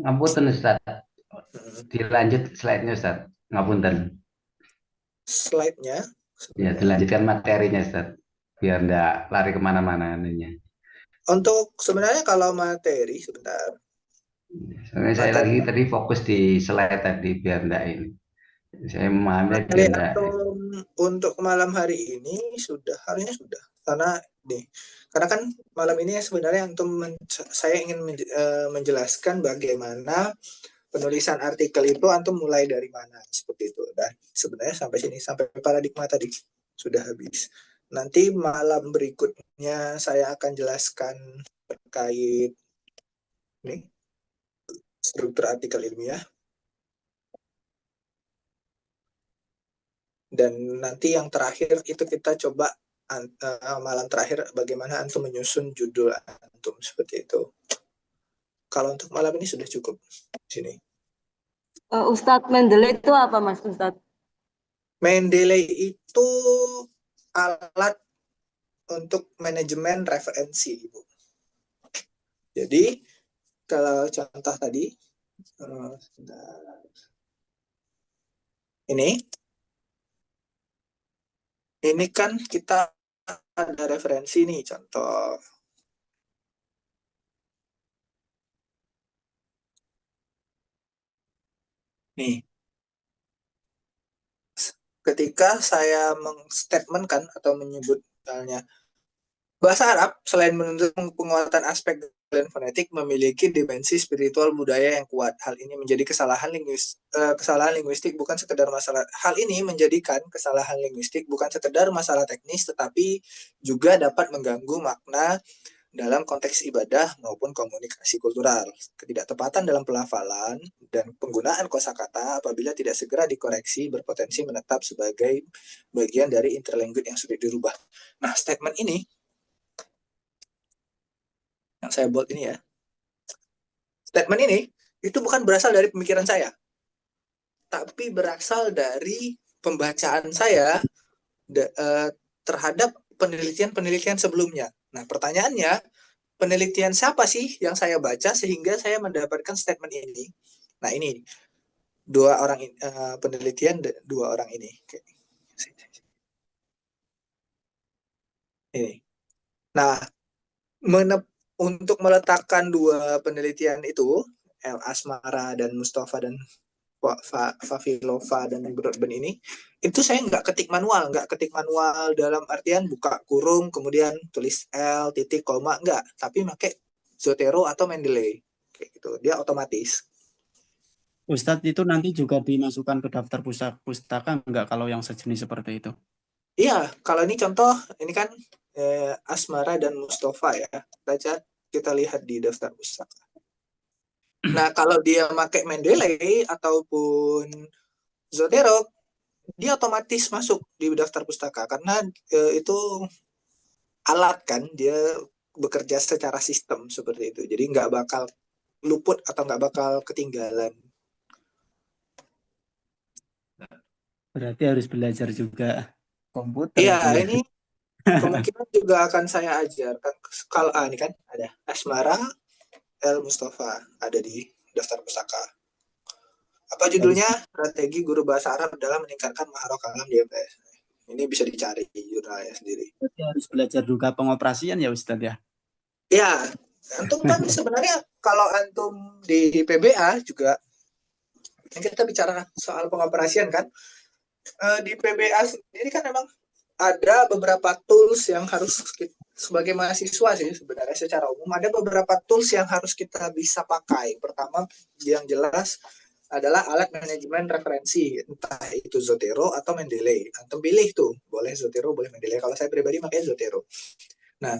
Ngapunten Ustaz, Hmm. dilanjut slide-nya Ustaz. Ngapunten. Slide-nya Ya, sebenarnya. dilanjutkan materinya Ustaz. Biar enggak lari kemana-mana ininya. Untuk sebenarnya kalau materi sebentar. Soalnya saya Materi lagi tadi fokus di slide tadi biar enggak ini. Saya memahami biar enggak. antum untuk malam hari ini harusnya sudah, karena nih, karena kan malam ini sebenarnya saya ingin menjelaskan bagaimana penulisan artikel itu antum mulai dari mana seperti itu, dan sebenarnya sampai sini, sampai paradigma tadi sudah habis. Nanti malam berikutnya saya akan jelaskan terkait nih struktur artikel ilmiah, dan nanti yang terakhir itu kita coba malam terakhir bagaimana antum menyusun judul antum seperti itu. Kalau untuk malam ini sudah cukup di sini. Ustadz Mendeley itu apa Mas Ustadz? Mendeley itu alat untuk manajemen referensi, Ibu. Jadi kalau contoh tadi ini kan kita ada referensi nih, contoh nih, ketika saya mengstatementkan atau menyebut misalnya bahasa Arab selain menuntut penguatan aspek dan fonetik memiliki dimensi spiritual budaya yang kuat. Hal ini menjadi kesalahan linguistik bukan sekedar masalah. Hal ini menjadikan kesalahan linguistik bukan sekedar masalah teknis, tetapi juga dapat mengganggu makna dalam konteks ibadah maupun komunikasi kultural. Ketidaktepatan dalam pelafalan dan penggunaan kosakata apabila tidak segera dikoreksi berpotensi menetap sebagai bagian dari interlanguage yang sulit dirubah. Nah, statement ini yang saya buat ini ya, statement ini itu bukan berasal dari pemikiran saya, tapi berasal dari pembacaan saya terhadap penelitian-penelitian sebelumnya. Nah, pertanyaannya, penelitian siapa sih yang saya baca sehingga saya mendapatkan statement ini? Nah, ini penelitian dua orang ini. Ini. Nah, untuk meletakkan dua penelitian itu, El Asmara dan Mustafa dan Vavilova dan Ben ini, itu saya nggak ketik manual dalam artian buka kurung kemudian tulis L titik koma, nggak, tapi pakai Zotero atau Mendeley kayak gitu, dia otomatis. Ustadz itu nanti juga dimasukkan ke daftar pustaka enggak kalau yang sejenis seperti itu? Iya, kalau ini contoh, ini kan Asmara dan Mustafa ya, kita lihat di daftar pustaka. Nah, kalau dia pakai Mendeley ataupun Zotero, dia otomatis masuk di daftar pustaka karena itu alat kan, dia bekerja secara sistem seperti itu, jadi nggak bakal luput atau nggak bakal ketinggalan. Berarti harus belajar juga komputer Iya, itu ya. ini kemungkinan juga akan saya ajarkan. Kalau ini kan ada Asmara El Mustafa ada di daftar pustaka. Apa judulnya? Strategi Guru Bahasa Arab dalam meningkatkan maharah kalam di MTS. Ini bisa dicari di jurnalnya sendiri. Harus belajar juga pengoperasian ya Ustadz ya. Ya, antum kan sebenarnya kalau antum di PBA juga, kita bicara soal pengoperasian kan, di PBA sendiri kan memang ada beberapa tools yang harus kita, sebagai mahasiswa sih sebenarnya secara umum ada beberapa tools yang harus kita bisa pakai. Pertama yang jelas adalah alat manajemen referensi, entah itu Zotero atau Mendeley. Antum pilih tuh, boleh Zotero, boleh Mendeley. Kalau saya pribadi makanya Zotero. Nah,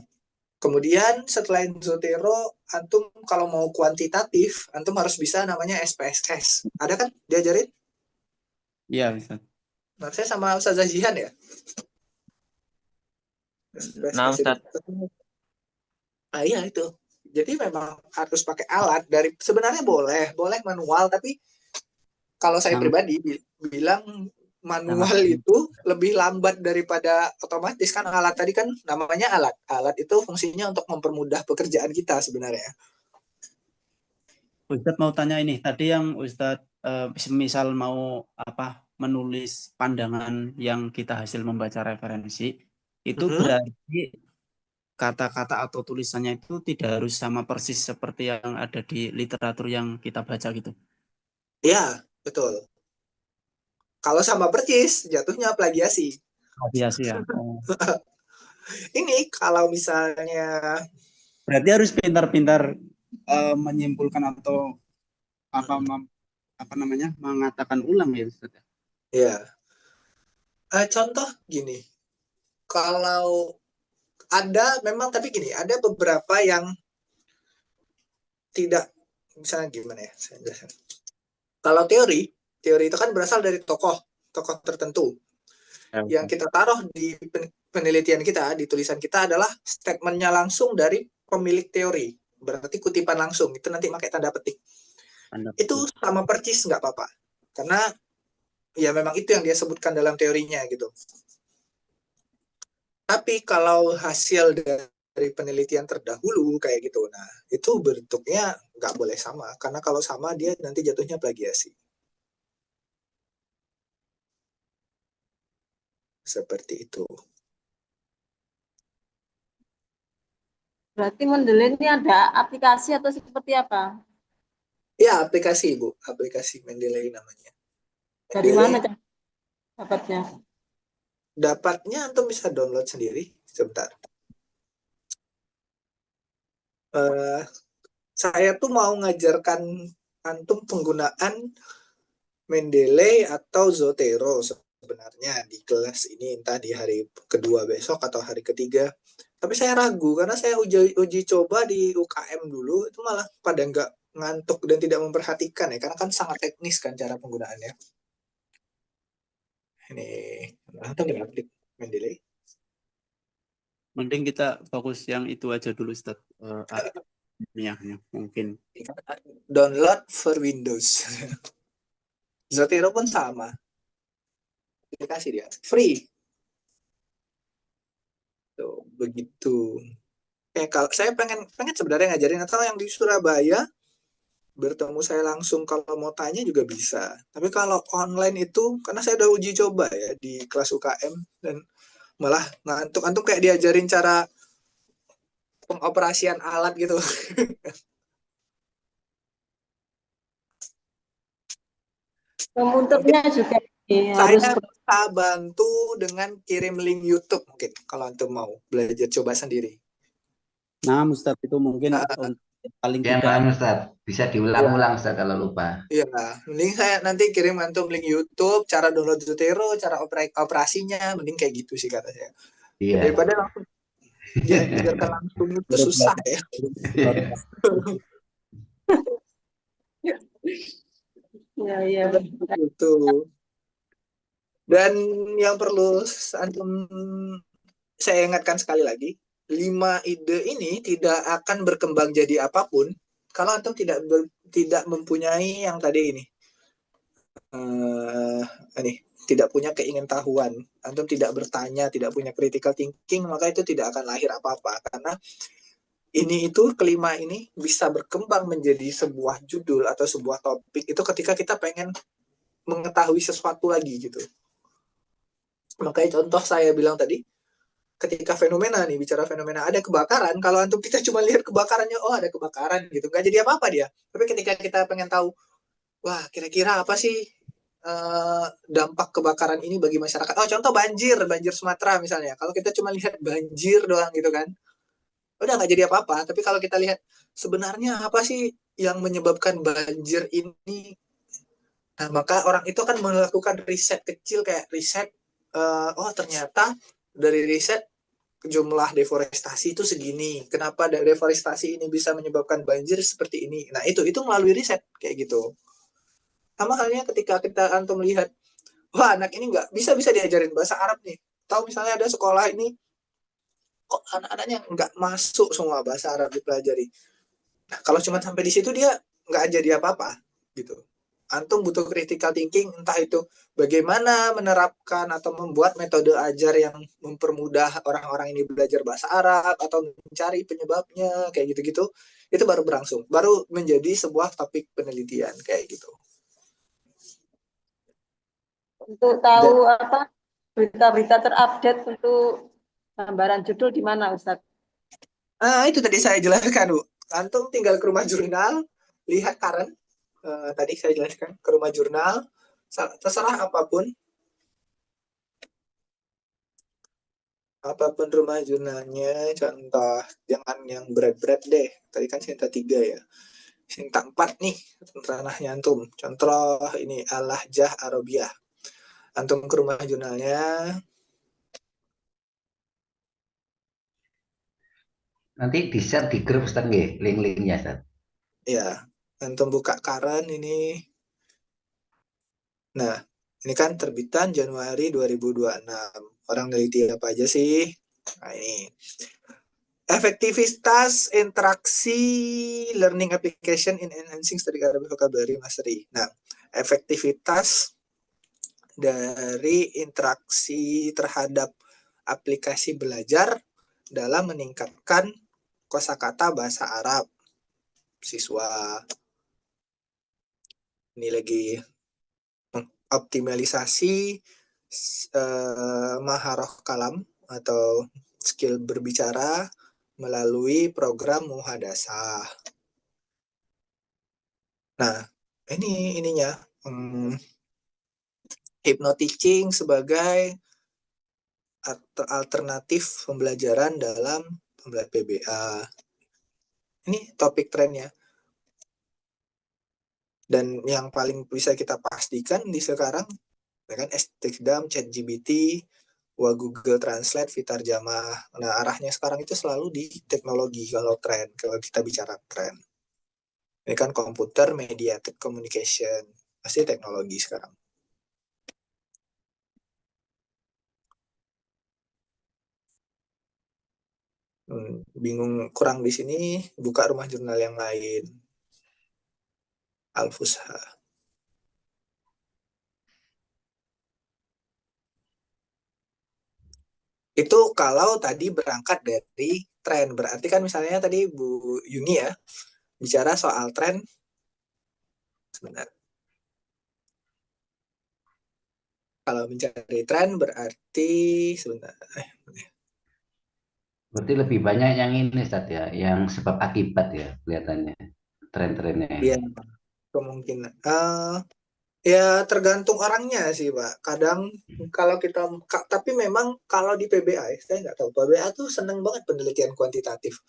kemudian setelah Zotero, antum kalau mau kuantitatif, antum harus bisa namanya SPSS. Ada kan diajarin? Iya, Ustaz. Nah, saya sama Ustazah Jihan ya. Nah, Ustaz. Iya itu. Jadi memang harus pakai alat dari sebenarnya boleh manual, tapi kalau saya pribadi bilang manual itu lebih lambat daripada otomatis kan. Alat tadi kan namanya alat. Alat itu fungsinya untuk mempermudah pekerjaan kita sebenarnya. Ustadz mau tanya ini, tadi yang Ustadz misal mau menulis pandangan yang kita hasil membaca referensi, itu berarti kata-kata atau tulisannya itu tidak harus sama persis seperti yang ada di literatur yang kita baca gitu. Iya, betul. Kalau sama persis, jatuhnya plagiasi. Plagiasi ya. Ini kalau misalnya berarti harus pintar-pintar menyimpulkan atau mengatakan ulang ya Ustaz. Ya. Contoh gini. Kalau ada memang, tapi gini, ada beberapa yang tidak, misalnya gimana ya, saya jelaskan. Kalau teori itu kan berasal dari tokoh tertentu. Yang kita taruh di penelitian kita, di tulisan kita adalah statementnya langsung dari pemilik teori. Berarti kutipan langsung, itu nanti pakai tanda petik. Itu sama persis nggak apa-apa. Karena ya memang itu yang dia sebutkan dalam teorinya gitu. Tapi kalau hasil dari penelitian terdahulu kayak gitu, nah itu bentuknya nggak boleh sama. Karena kalau sama dia nanti jatuhnya plagiasi. Seperti itu. Berarti Mendeley ini ada aplikasi atau seperti apa? Ya, aplikasi Bu, aplikasi Mendeley namanya. Dari mana dapatnya? Dapatnya antum bisa download sendiri. Sebentar. Saya tuh mau ngajarkan antum penggunaan Mendeley atau Zotero sebenarnya di kelas ini, entah di hari kedua besok atau hari ketiga. Tapi saya ragu karena saya uji coba di UKM dulu, itu malah pada nggak ngantuk dan tidak memperhatikan ya, karena kan sangat teknis kan cara penggunaannya. Ini antum nggak klik Mendeley. Mending kita fokus yang itu aja dulu Ustaz. Ya, mungkin. Download for Windows. Zotero pun sama. Aplikasi dia free. Tuh, begitu. Kalau saya pengen sebenarnya ngajarin, atau yang di Surabaya bertemu saya langsung kalau mau tanya juga bisa. Tapi kalau online itu, karena saya udah uji coba ya di kelas UKM dan malah ngantuk kayak diajarin cara pengoperasian alat gitu. Komputernya juga saya bisa bantu dengan kirim link YouTube mungkin kalau antum mau belajar coba sendiri. Nah, Ustaz itu mungkin paling tidak. Ustaz, bisa diulang-ulang Ustaz kalau lupa. Iya, mending saya nanti kirim antum link YouTube, cara download Zotero, cara operasinya, mending kayak gitu sih kata saya. Iya. Daripada langsung diajarkan langsung itu susah ya. Iya, betul. Dan yang perlu antum saya ingatkan sekali lagi, 5 ide ini tidak akan berkembang jadi apapun kalau antum tidak mempunyai yang tadi ini. tidak punya keingintahuan, antum tidak bertanya, tidak punya critical thinking, maka itu tidak akan lahir apa-apa. Karena ini itu kelima ini bisa berkembang menjadi sebuah judul atau sebuah topik itu ketika kita pengen mengetahui sesuatu lagi gitu. Makanya contoh saya bilang tadi, ketika fenomena nih, bicara fenomena ada kebakaran, kalau antum kita cuma lihat kebakarannya, oh ada kebakaran gitu, nggak jadi apa-apa dia. Tapi ketika kita pengen tahu, wah kira-kira apa sih dampak kebakaran ini bagi masyarakat? Oh contoh banjir, banjir Sumatera misalnya. Kalau kita cuma lihat banjir doang gitu kan, udah nggak jadi apa-apa. Tapi kalau kita lihat sebenarnya apa sih yang menyebabkan banjir ini, nah maka orang itu akan melakukan riset kecil, kayak riset, oh ternyata dari riset jumlah deforestasi itu segini. Kenapa deforestasi ini bisa menyebabkan banjir seperti ini? Nah, itu melalui riset kayak gitu. Sama halnya ketika kita antum lihat, wah anak ini nggak bisa diajarin bahasa Arab nih. Tahu misalnya ada sekolah ini, kok anak-anaknya nggak masuk semua bahasa Arab dipelajari. Nah, kalau cuma sampai di situ dia nggak jadi apa-apa gitu. Antum butuh critical thinking, entah itu bagaimana menerapkan atau membuat metode ajar yang mempermudah orang-orang ini belajar bahasa Arab atau mencari penyebabnya kayak gitu-gitu. Itu baru berlangsung, baru menjadi sebuah topik penelitian kayak gitu. Untuk tahu apa berita-berita terupdate untuk gambaran judul di mana, Ustadz? Itu tadi saya jelaskan, Bu. Antum tinggal ke rumah jurnal, lihat current. Tadi saya jelaskan ke rumah jurnal, terserah apapun rumah jurnalnya, contoh jangan yang berat-berat deh. Tadi kan Sinta 3 ya. Sinta 4 nih, ranahnya antum. Contoh ini Al-Lahjah Arabiyah. Antum ke rumah jurnalnya, Nanti di-share di grup Ustaz nggih, link-linknya Ustaz. ya. Antum buka current ini. Nah, ini kan terbitan Januari 2026. Orang neliti apa aja sih? Nah, ini. Efektivitas interaksi learning application in enhancing study Arabic vocabulary mastery. Nah, efektivitas dari interaksi terhadap aplikasi belajar dalam meningkatkan kosakata bahasa Arab siswa. Ini lagi optimalisasi maharoh kalam atau skill berbicara melalui program muhadasah. Nah, ini ininya hypnoteaching sebagai alternatif pembelajaran dalam PBA. Ini topik trennya. Dan yang paling bisa kita pastikan di sekarang, ya kan, Estikdam, ChatGPT, Google Translate, Fitarjamah. Nah, arahnya sekarang itu selalu di teknologi kalau tren, kalau kita bicara tren. Ini kan komputer mediated communication, pasti teknologi sekarang. Bingung kurang di sini, buka rumah jurnal yang lain. Al-Fusha. Itu kalau tadi berangkat dari tren, berarti kan misalnya tadi Bu Yuni ya, bicara soal tren, sebentar. Kalau mencari tren berarti, sebentar. Berarti lebih banyak yang ini Ustaz ya, yang sebab akibat ya kelihatannya tren-trennya Iya, ini. kemungkinan. Ya tergantung orangnya sih, Pak. Kadang kalau kita, tapi memang kalau di PBA, saya nggak tahu. PBA tuh seneng banget penelitian kuantitatif.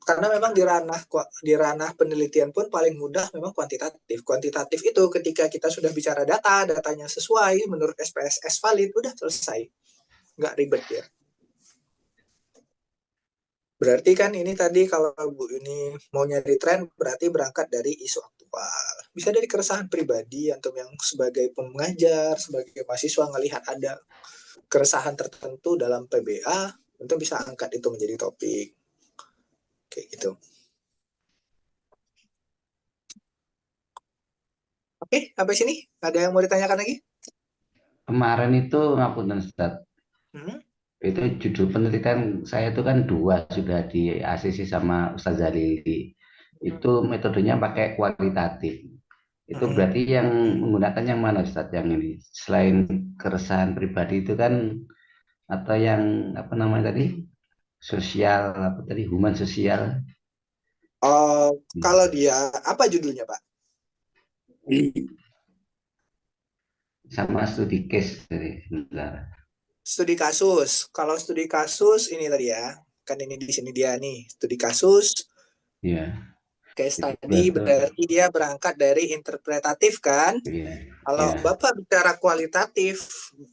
Karena memang di ranah penelitian pun paling mudah memang kuantitatif. Kuantitatif itu ketika kita sudah bicara datanya sesuai menurut SPSS valid, udah selesai. Nggak ribet ya. Berarti kan ini tadi kalau Bu ini mau nyari tren berarti berangkat dari isu aktual. Bisa dari keresahan pribadi atau yang sebagai pengajar, sebagai mahasiswa ngelihat ada keresahan tertentu dalam PBA, tentu bisa angkat itu menjadi topik. Kayak gitu. Oke, sampai sini. Ada yang mau ditanyakan lagi? kemarin itu ngapunten Ustaz. Hmm? Itu judul penelitian saya itu kan dua sudah di ACC sama Ustaz Zalili. Itu metodenya pakai kualitatif. Itu Hmm. berarti yang menggunakan yang mana Ustaz yang ini? Selain keresahan pribadi itu kan atau yang apa namanya tadi? Sosial apa tadi? Human sosial. Kalau dia apa judulnya, Pak? Sama studi case dari sebentar. Studi kasus. Kalau studi kasus ini tadi ya, kan ini di sini dia nih, studi kasus. Ya, Case itu study berarti dia berangkat dari interpretatif kan? ya, Kalau ya. Bapak bicara kualitatif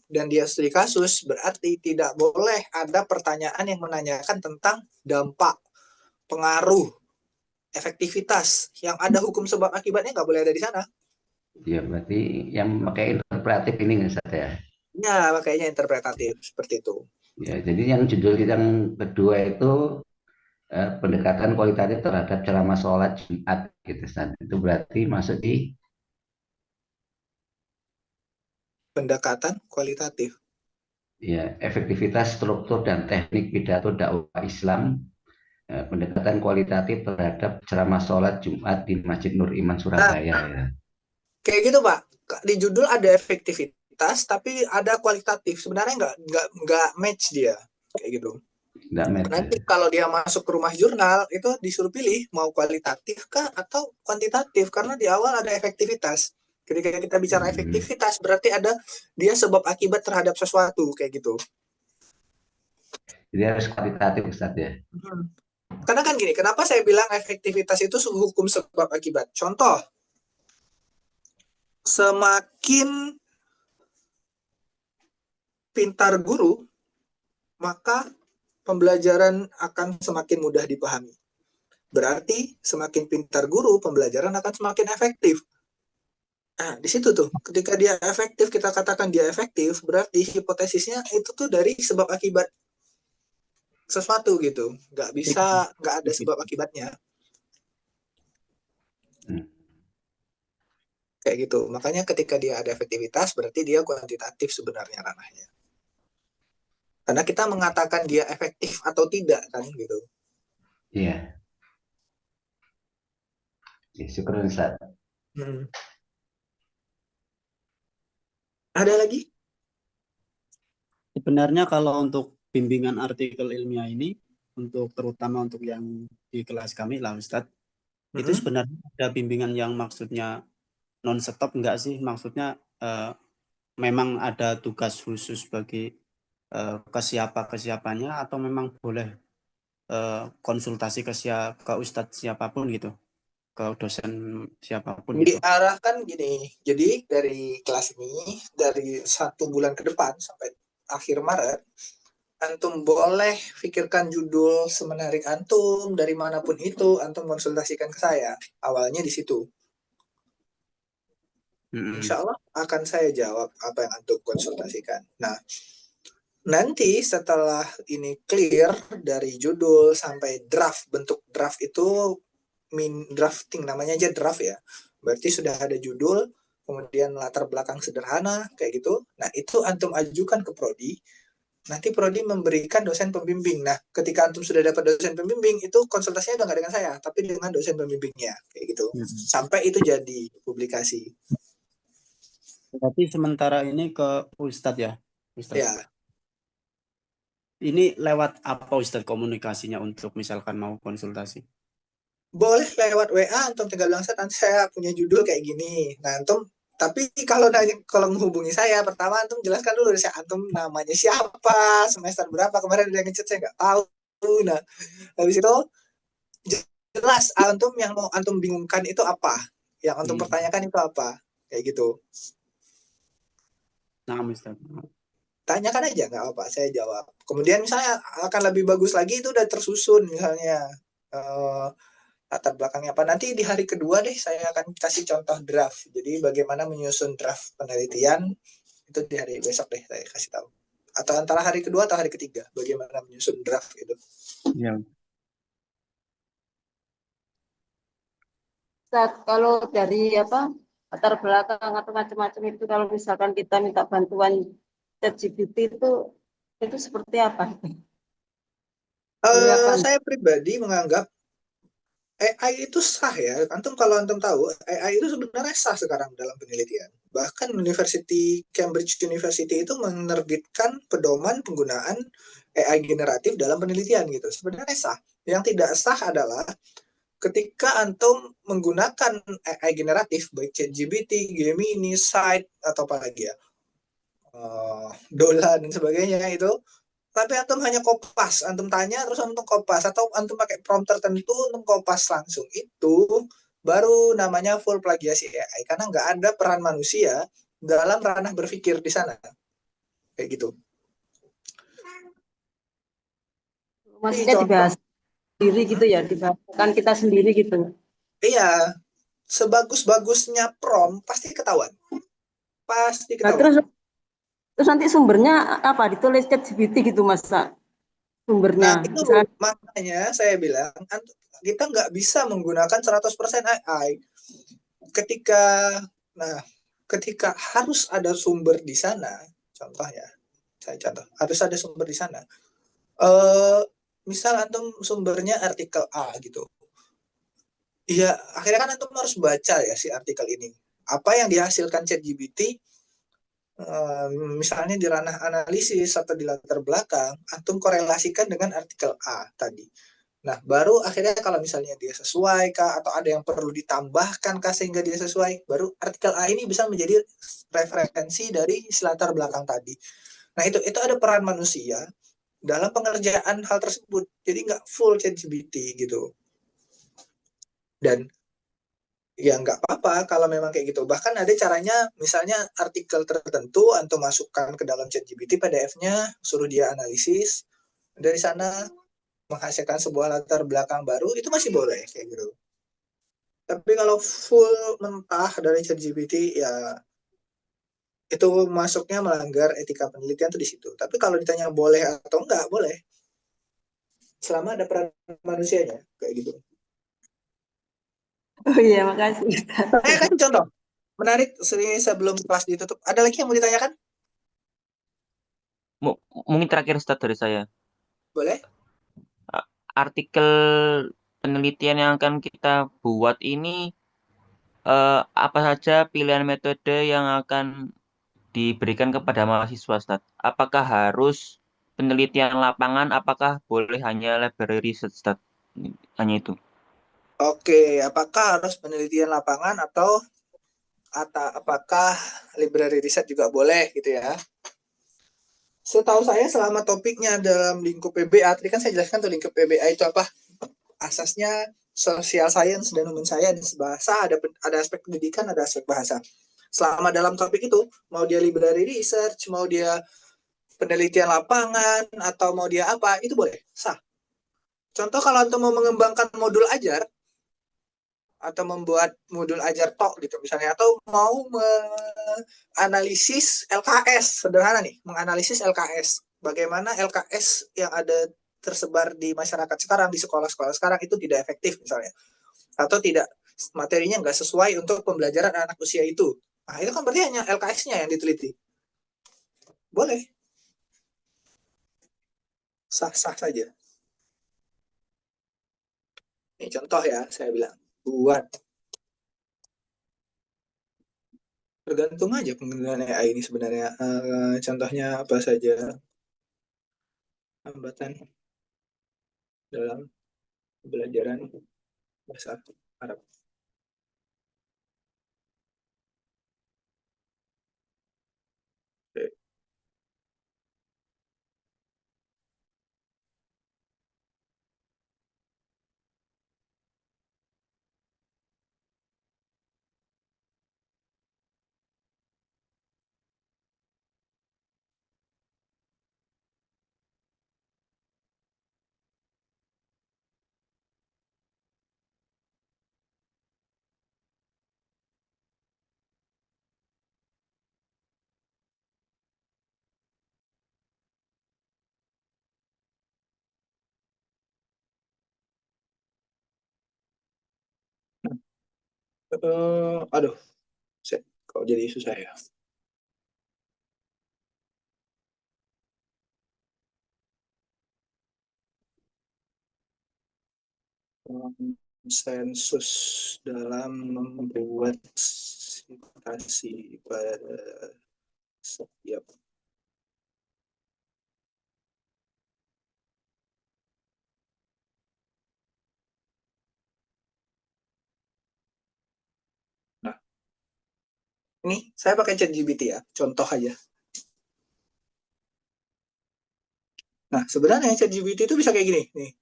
dan dia studi kasus, berarti tidak boleh ada pertanyaan yang menanyakan tentang dampak, pengaruh, efektivitas. Yang ada hukum sebab akibatnya nggak boleh ada di sana. Ya, berarti yang pakai interpretatif ini nggak Ustaz ya? Ya, makanya interpretatif seperti itu. Ya, jadi yang judul yang kedua itu pendekatan kualitatif terhadap ceramah sholat Jumat gitu Ustaz. Itu berarti masuk di Pendekatan kualitatif. ya efektivitas struktur dan teknik pidato dakwah Islam, pendekatan kualitatif terhadap ceramah sholat Jumat di Masjid Nur Iman Nah, Surabaya ya. kayak gitu Pak. Di judul ada efektivitas, tapi ada kualitatif. Sebenarnya nggak match dia, kayak gitu. Nggak match ya. Nanti kalau dia masuk ke rumah jurnal itu disuruh pilih mau kualitatif kah atau kuantitatif karena di awal ada efektivitas. Ketika kita bicara efektivitas berarti ada dia sebab akibat terhadap sesuatu kayak gitu. Jadi harus kualitatif Ustaz ya. Karena kan gini, kenapa saya bilang efektivitas itu hukum sebab akibat? Contoh, semakin pintar guru, maka pembelajaran akan semakin mudah dipahami. Berarti semakin pintar guru, pembelajaran akan semakin efektif. Nah, di situ tuh, ketika dia efektif, kita katakan dia efektif, berarti hipotesisnya itu tuh dari sebab akibat sesuatu gitu. Nggak ada sebab akibatnya. Kayak gitu. Makanya ketika dia ada efektivitas, berarti dia kuantitatif sebenarnya ranahnya. Karena kita mengatakan dia efektif atau tidak, kan gitu. Iya. Ya, syukur Ustaz. Ada lagi? Sebenarnya kalau untuk bimbingan artikel ilmiah ini, terutama untuk yang di kelas kami lah Ustadz, itu sebenarnya ada bimbingan yang maksudnya non-stop enggak sih? Maksudnya memang ada tugas khusus bagi kesiapannya atau memang boleh konsultasi ke Ustadz siapapun gitu, ke dosen siapapun gitu? Diarahkan gini, jadi dari kelas ini, dari 1 bulan ke depan sampai akhir Maret, antum boleh pikirkan judul semenarik antum dari manapun itu, antum konsultasikan ke saya. Awalnya di situ. Insya Allah akan saya jawab apa yang antum konsultasikan. Nah, nanti setelah ini clear dari judul sampai draft, bentuk draft itu drafting namanya aja draft ya. Berarti sudah ada judul, kemudian latar belakang sederhana kayak gitu. Nah, itu antum ajukan ke prodi. Nanti prodi memberikan dosen pembimbing. Nah, ketika antum sudah dapat dosen pembimbing, itu konsultasinya udah nggak dengan saya, tapi dengan dosen pembimbingnya kayak gitu. Sampai itu jadi publikasi. Berarti sementara ini ke Ustadz ya, Ustadz? Ya. Ini lewat apa Ustadz komunikasinya untuk misalkan mau konsultasi? Boleh lewat WA, antum tinggal bilang saya punya judul kayak gini. Nah, antum tapi kalau menghubungi saya, pertama antum jelaskan dulu antum namanya siapa, semester berapa, kemarin ada yang ngechat saya nggak tahu. Nah, habis itu jelas antum yang mau antum bingungkan itu apa, yang antum pertanyakan itu apa, kayak gitu. Nah, Ustaz. Tanyakan aja, nggak apa, saya jawab. Kemudian misalnya akan lebih bagus lagi itu udah tersusun misalnya latar belakangnya apa. Nanti di hari kedua deh saya akan kasih contoh draft. Jadi bagaimana menyusun draft penelitian itu di hari besok deh saya kasih tahu. Atau antara hari kedua atau hari ketiga bagaimana menyusun draft itu. Ya. Saat kalau dari latar belakang atau macam-macam itu kalau misalkan kita minta bantuan ChatGPT itu seperti apa? Boleh apa? Saya pribadi menganggap AI itu sah ya. Antum kalau antum tahu, AI itu sebenarnya sah sekarang dalam penelitian. Bahkan Cambridge University itu menerbitkan pedoman penggunaan AI generatif dalam penelitian gitu. Sebenarnya sah. Yang tidak sah adalah ketika antum menggunakan AI generatif baik ChatGPT, Gemini, Site atau apa lagi ya, Dola dan sebagainya itu, tapi antum hanya kopas, antum tanya terus antum kopas, atau antum pakai prompt tertentu antum kopas langsung, itu baru namanya full plagiasi AI karena nggak ada peran manusia dalam ranah berpikir di sana, kayak gitu. Ini Maksudnya contoh. dibahas sendiri gitu ya, dibahaskan kita sendiri gitu. Iya, sebagus-bagusnya prompt pasti ketahuan, pasti Nah, ketahuan. terus nanti sumbernya apa? Ditulis ChatGPT gitu, Mas? Sumbernya. Nah, itu Misalnya, makanya saya bilang kita nggak bisa menggunakan 100% AI. Ketika nah, ketika harus ada sumber di sana, contohnya, saya contoh, harus ada sumber di sana. Eh, misal antum sumbernya artikel A gitu. Iya, akhirnya kan antum harus baca ya si artikel ini. Apa yang dihasilkan ChatGPT, misalnya di ranah analisis atau di latar belakang, antum korelasikan dengan artikel A tadi. Nah, baru akhirnya kalau misalnya dia sesuai kah atau ada yang perlu ditambahkan kah sehingga dia sesuai, baru artikel A ini bisa menjadi referensi dari latar belakang tadi. Nah, itu ada peran manusia dalam pengerjaan hal tersebut. Jadi nggak full ChatGPT gitu. Dan ya nggak apa-apa kalau memang kayak gitu. Bahkan ada caranya, misalnya artikel tertentu atau masukkan ke dalam ChatGPT PDF-nya, suruh dia analisis. Dari sana menghasilkan sebuah latar belakang baru, itu masih boleh kayak gitu. Tapi kalau full mentah dari ChatGPT ya itu masuknya melanggar etika penelitian tuh di situ. Tapi kalau ditanya boleh atau enggak, boleh. Selama ada peran manusianya kayak gitu. oh iya, makasih. Saya kan contoh menarik sebelum kelas ditutup. Ada lagi yang mau ditanyakan? Mungkin terakhir start dari saya. Boleh? Artikel penelitian yang akan kita buat ini apa saja pilihan metode yang akan diberikan kepada mahasiswa, Ustaz? Apakah harus penelitian lapangan? Apakah boleh hanya library research, Ustaz? Hanya itu. Oke, apakah harus penelitian lapangan atau apakah library riset juga boleh gitu ya? Setahu saya selama topiknya dalam lingkup PBA, tadi kan saya jelaskan tuh lingkup PBA itu apa? Asasnya social science dan human science. Bahasa ada aspek pendidikan, ada aspek bahasa. Selama dalam topik itu, mau dia library research, mau dia penelitian lapangan, atau mau dia apa, itu boleh, sah. Contoh kalau untuk mau mengembangkan modul ajar, atau membuat modul ajar tok gitu misalnya, atau mau menganalisis LKS, sederhana nih, menganalisis LKS, bagaimana LKS yang ada tersebar di masyarakat sekarang, di sekolah-sekolah sekarang itu tidak efektif misalnya, atau tidak, materinya nggak sesuai untuk pembelajaran anak usia itu. Nah, itu kan berarti hanya LKS-nya yang diteliti. Boleh, sah-sah saja. Ini contoh ya, saya bilang. Buat. Tergantung aja penggunaan AI ini sebenarnya. Contohnya apa saja hambatan dalam pembelajaran bahasa Arab. Oke. Aduh, Kok jadi susah ya? Konsensus dalam membuat citasi pada setiap. Nah, ini saya pakai ChatGPT ya, contoh aja. Nah, sebenarnya ChatGPT itu bisa kayak gini nih.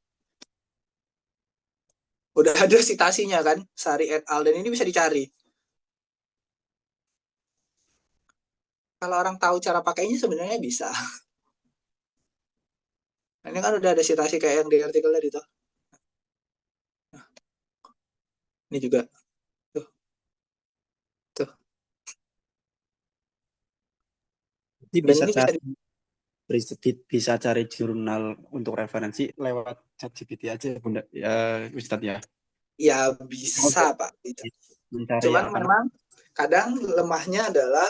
Udah ada citasinya kan, Sari et al, dan ini bisa dicari. Kalau orang tahu cara pakainya sebenarnya bisa. Nah, ini kan udah ada citasi kayak yang di artikel tadi tuh. Nah, ini juga tuh, tuh. Jadi Dan bisa ini cari bisa cari jurnal untuk referensi lewat ChatGPT aja, Bunda. Ya, Ustadz ya. ya bisa Pak. Mencari Cuman apa? memang kadang lemahnya adalah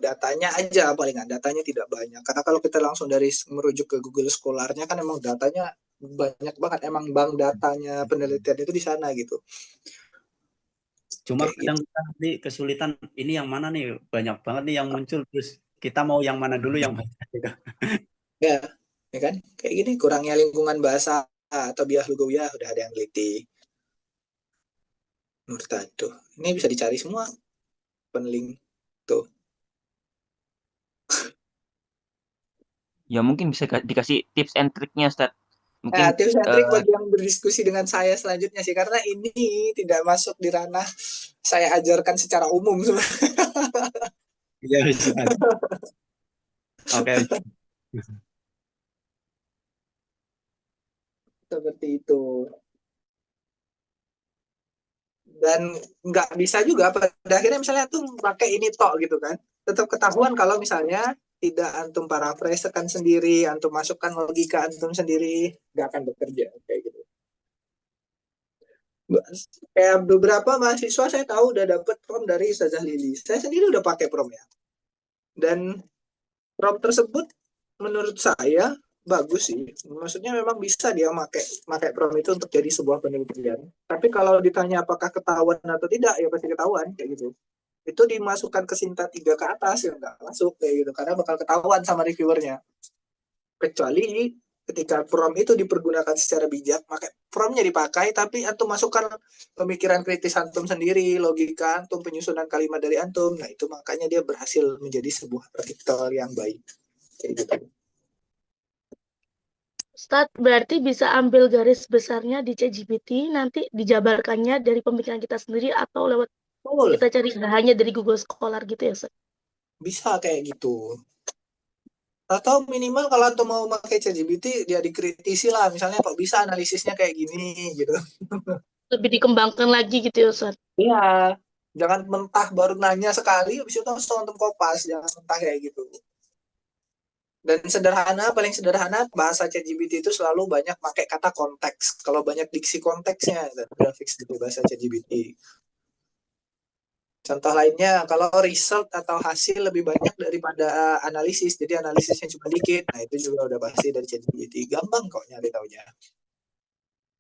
datanya aja, palingan datanya tidak banyak. Karena kalau kita langsung dari merujuk ke Google Scholar-nya kan emang datanya banyak banget, emang bank datanya penelitian itu di sana gitu. Cuma Kayak kadang gitu. kita nanti kesulitan, ini yang mana nih, banyak banget nih yang muncul, terus kita mau yang mana dulu yang banyak gitu. Ya, ya kan? Kayak gini kurangnya lingkungan bahasa atau biah lugawiyah udah ada yang teliti. Murtado. Ini bisa dicari semua penlink tuh. Ya mungkin bisa dikasih tips and triknya, Ustaz. Nah, Mungkin tips and trik bagi yang berdiskusi dengan saya selanjutnya sih, karena ini tidak masuk di ranah saya ajarkan secara umum Iya, Ustadz. Oke. seperti itu. Dan nggak bisa juga pada akhirnya misalnya tuh pakai ini tok gitu kan, tetap ketahuan kalau misalnya tidak antum parafrasekan sendiri, antum masukkan logika antum sendiri, nggak akan bekerja kayak gitu. Kayak beberapa mahasiswa saya tahu udah dapet prompt dari Ustazah Lili, saya sendiri udah pakai prompt ya, dan prompt tersebut menurut saya bagus sih. Maksudnya memang bisa dia pakai prompt itu untuk jadi sebuah penelitian. Tapi kalau ditanya apakah ketahuan atau tidak, ya pasti ketahuan kayak gitu. Itu dimasukkan ke Sinta 3 ke atas ya nggak masuk kayak gitu, karena bakal ketahuan sama reviewernya. Kecuali ketika prompt itu dipergunakan secara bijak, maka promptnya dipakai, tapi antum masukkan pemikiran kritis antum sendiri, logika antum, penyusunan kalimat dari antum. Nah itu makanya dia berhasil menjadi sebuah artikel yang baik. Kayak gitu. Ustadz, berarti bisa ambil garis besarnya di ChatGPT, nanti dijabarkannya dari pemikiran kita sendiri atau lewat kita cari bahannya dari Google Scholar gitu ya, Ustadz? Bisa kayak gitu. Atau minimal kalau antum mau pakai ChatGPT, dia dikritisi lah, misalnya kok bisa analisisnya kayak gini gitu. Lebih dikembangkan lagi gitu ya, Ustadz? Iya, jangan mentah baru nanya sekali, habis itu langsung antum kopas, jangan mentah kayak gitu. Dan sederhana, paling sederhana, bahasa ChatGPT itu selalu banyak pakai kata konteks. Kalau banyak diksi konteksnya, udah fix gitu bahasa ChatGPT. Contoh lainnya, kalau result atau hasil lebih banyak daripada analisis, jadi analisisnya cuma dikit, nah itu juga udah pasti dari ChatGPT. Gampang kok nyari taunya.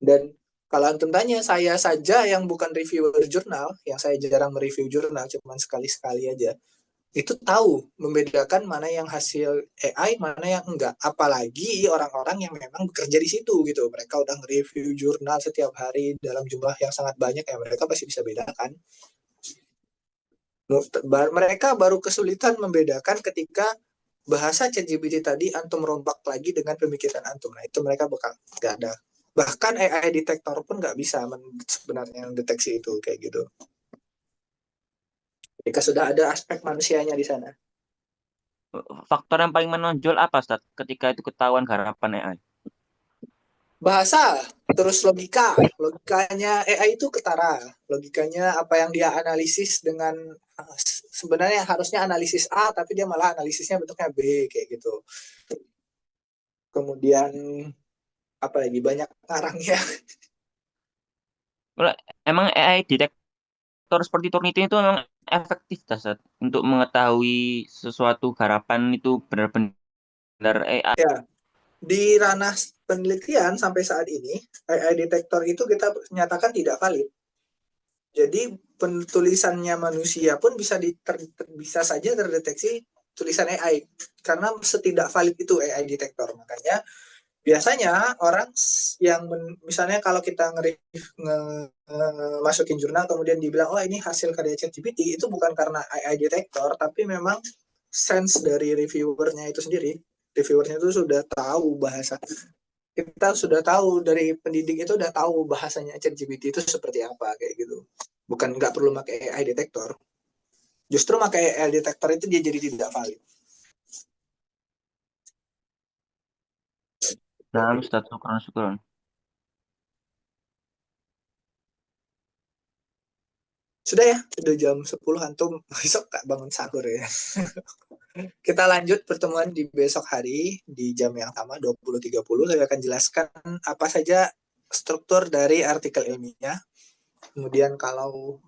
Dan kalau antum tanya, saya saja yang bukan reviewer jurnal, yang saya jarang mereview jurnal, cuma sekali-sekali aja, itu tahu membedakan mana yang hasil AI, mana yang enggak. Apalagi orang-orang yang memang bekerja di situ gitu. Mereka udah nge-review jurnal setiap hari dalam jumlah yang sangat banyak, ya mereka pasti bisa bedakan. Mereka baru kesulitan membedakan ketika bahasa ChatGPT tadi antum rombak lagi dengan pemikiran antum. Nah itu mereka bakal nggak ada. Bahkan AI detektor pun nggak bisa sebenarnya mendeteksi itu kayak gitu. Ketika sudah ada aspek manusianya di sana. faktor yang paling menonjol apa, Ustaz, ketika itu ketahuan garapan AI? Bahasa, terus logikanya AI itu ketara, logikanya apa yang dia analisis dengan sebenarnya harusnya analisis A tapi dia malah analisisnya bentuknya B kayak gitu. Kemudian apa lagi, banyak ngarangnya. Emang AI detektor seperti Turnitin itu memang efektif Ustaz untuk mengetahui sesuatu garapan itu benar-benar AI? Ya, di ranah penelitian sampai saat ini AI detektor itu kita nyatakan tidak valid. Jadi penulisannya manusia pun bisa saja terdeteksi tulisan AI karena setidak valid itu AI detektor. Makanya biasanya orang yang misalnya kalau kita masukin jurnal kemudian dibilang oh ini hasil karya ChatGPT, itu bukan karena AI detektor tapi memang sense dari reviewernya itu sendiri. Reviewernya itu sudah tahu bahasa, kita sudah tahu dari pendidik itu udah tahu bahasanya ChatGPT itu seperti apa kayak gitu. Bukan nggak perlu pakai AI detektor. Justru pakai AI detektor itu dia jadi tidak valid. Nah, Ustaz, syukran. Sudah ya, udah jam 10 antum besok gak bangun sahur ya. Kita lanjut pertemuan di besok hari di jam yang sama 20.30. Saya akan jelaskan apa saja struktur dari artikel ilmiah. Kemudian kalau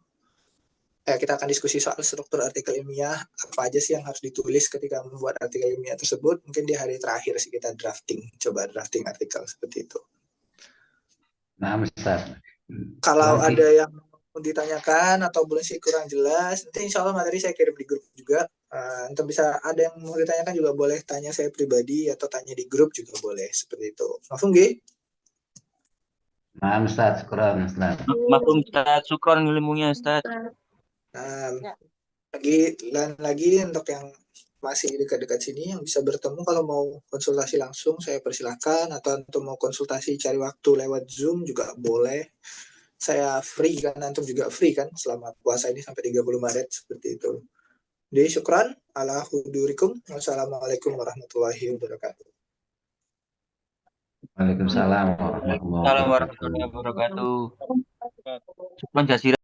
kita akan diskusi soal struktur artikel ilmiah, apa aja sih yang harus ditulis ketika membuat artikel ilmiah tersebut. Mungkin di hari terakhir sih kita coba drafting artikel seperti itu. Nah, Ustaz. Kalau ada yang mau ditanyakan atau belum sih kurang jelas, nanti insya Allah materi saya kirim di grup juga. Nanti bisa ada yang mau ditanyakan juga boleh tanya saya pribadi atau tanya di grup juga boleh seperti itu. Mafhum G? Nah, Ustaz, syukran, Ustaz. Maklum Ustaz, syukran ilmunya Ustaz. Lagi untuk yang masih dekat-dekat sini yang bisa bertemu, kalau mau konsultasi langsung saya persilahkan, atau untuk mau konsultasi cari waktu lewat Zoom juga boleh. Saya free kan, antum juga free kan selama puasa ini sampai 30 Maret seperti itu. Jadi syukran ala hudurikum. Wassalamualaikum warahmatullahi wabarakatuh. Waalaikumsalam warahmatullahi wabarakatuh. Assalamualaikum warahmatullahi wabarakatuh. Syukran jazira.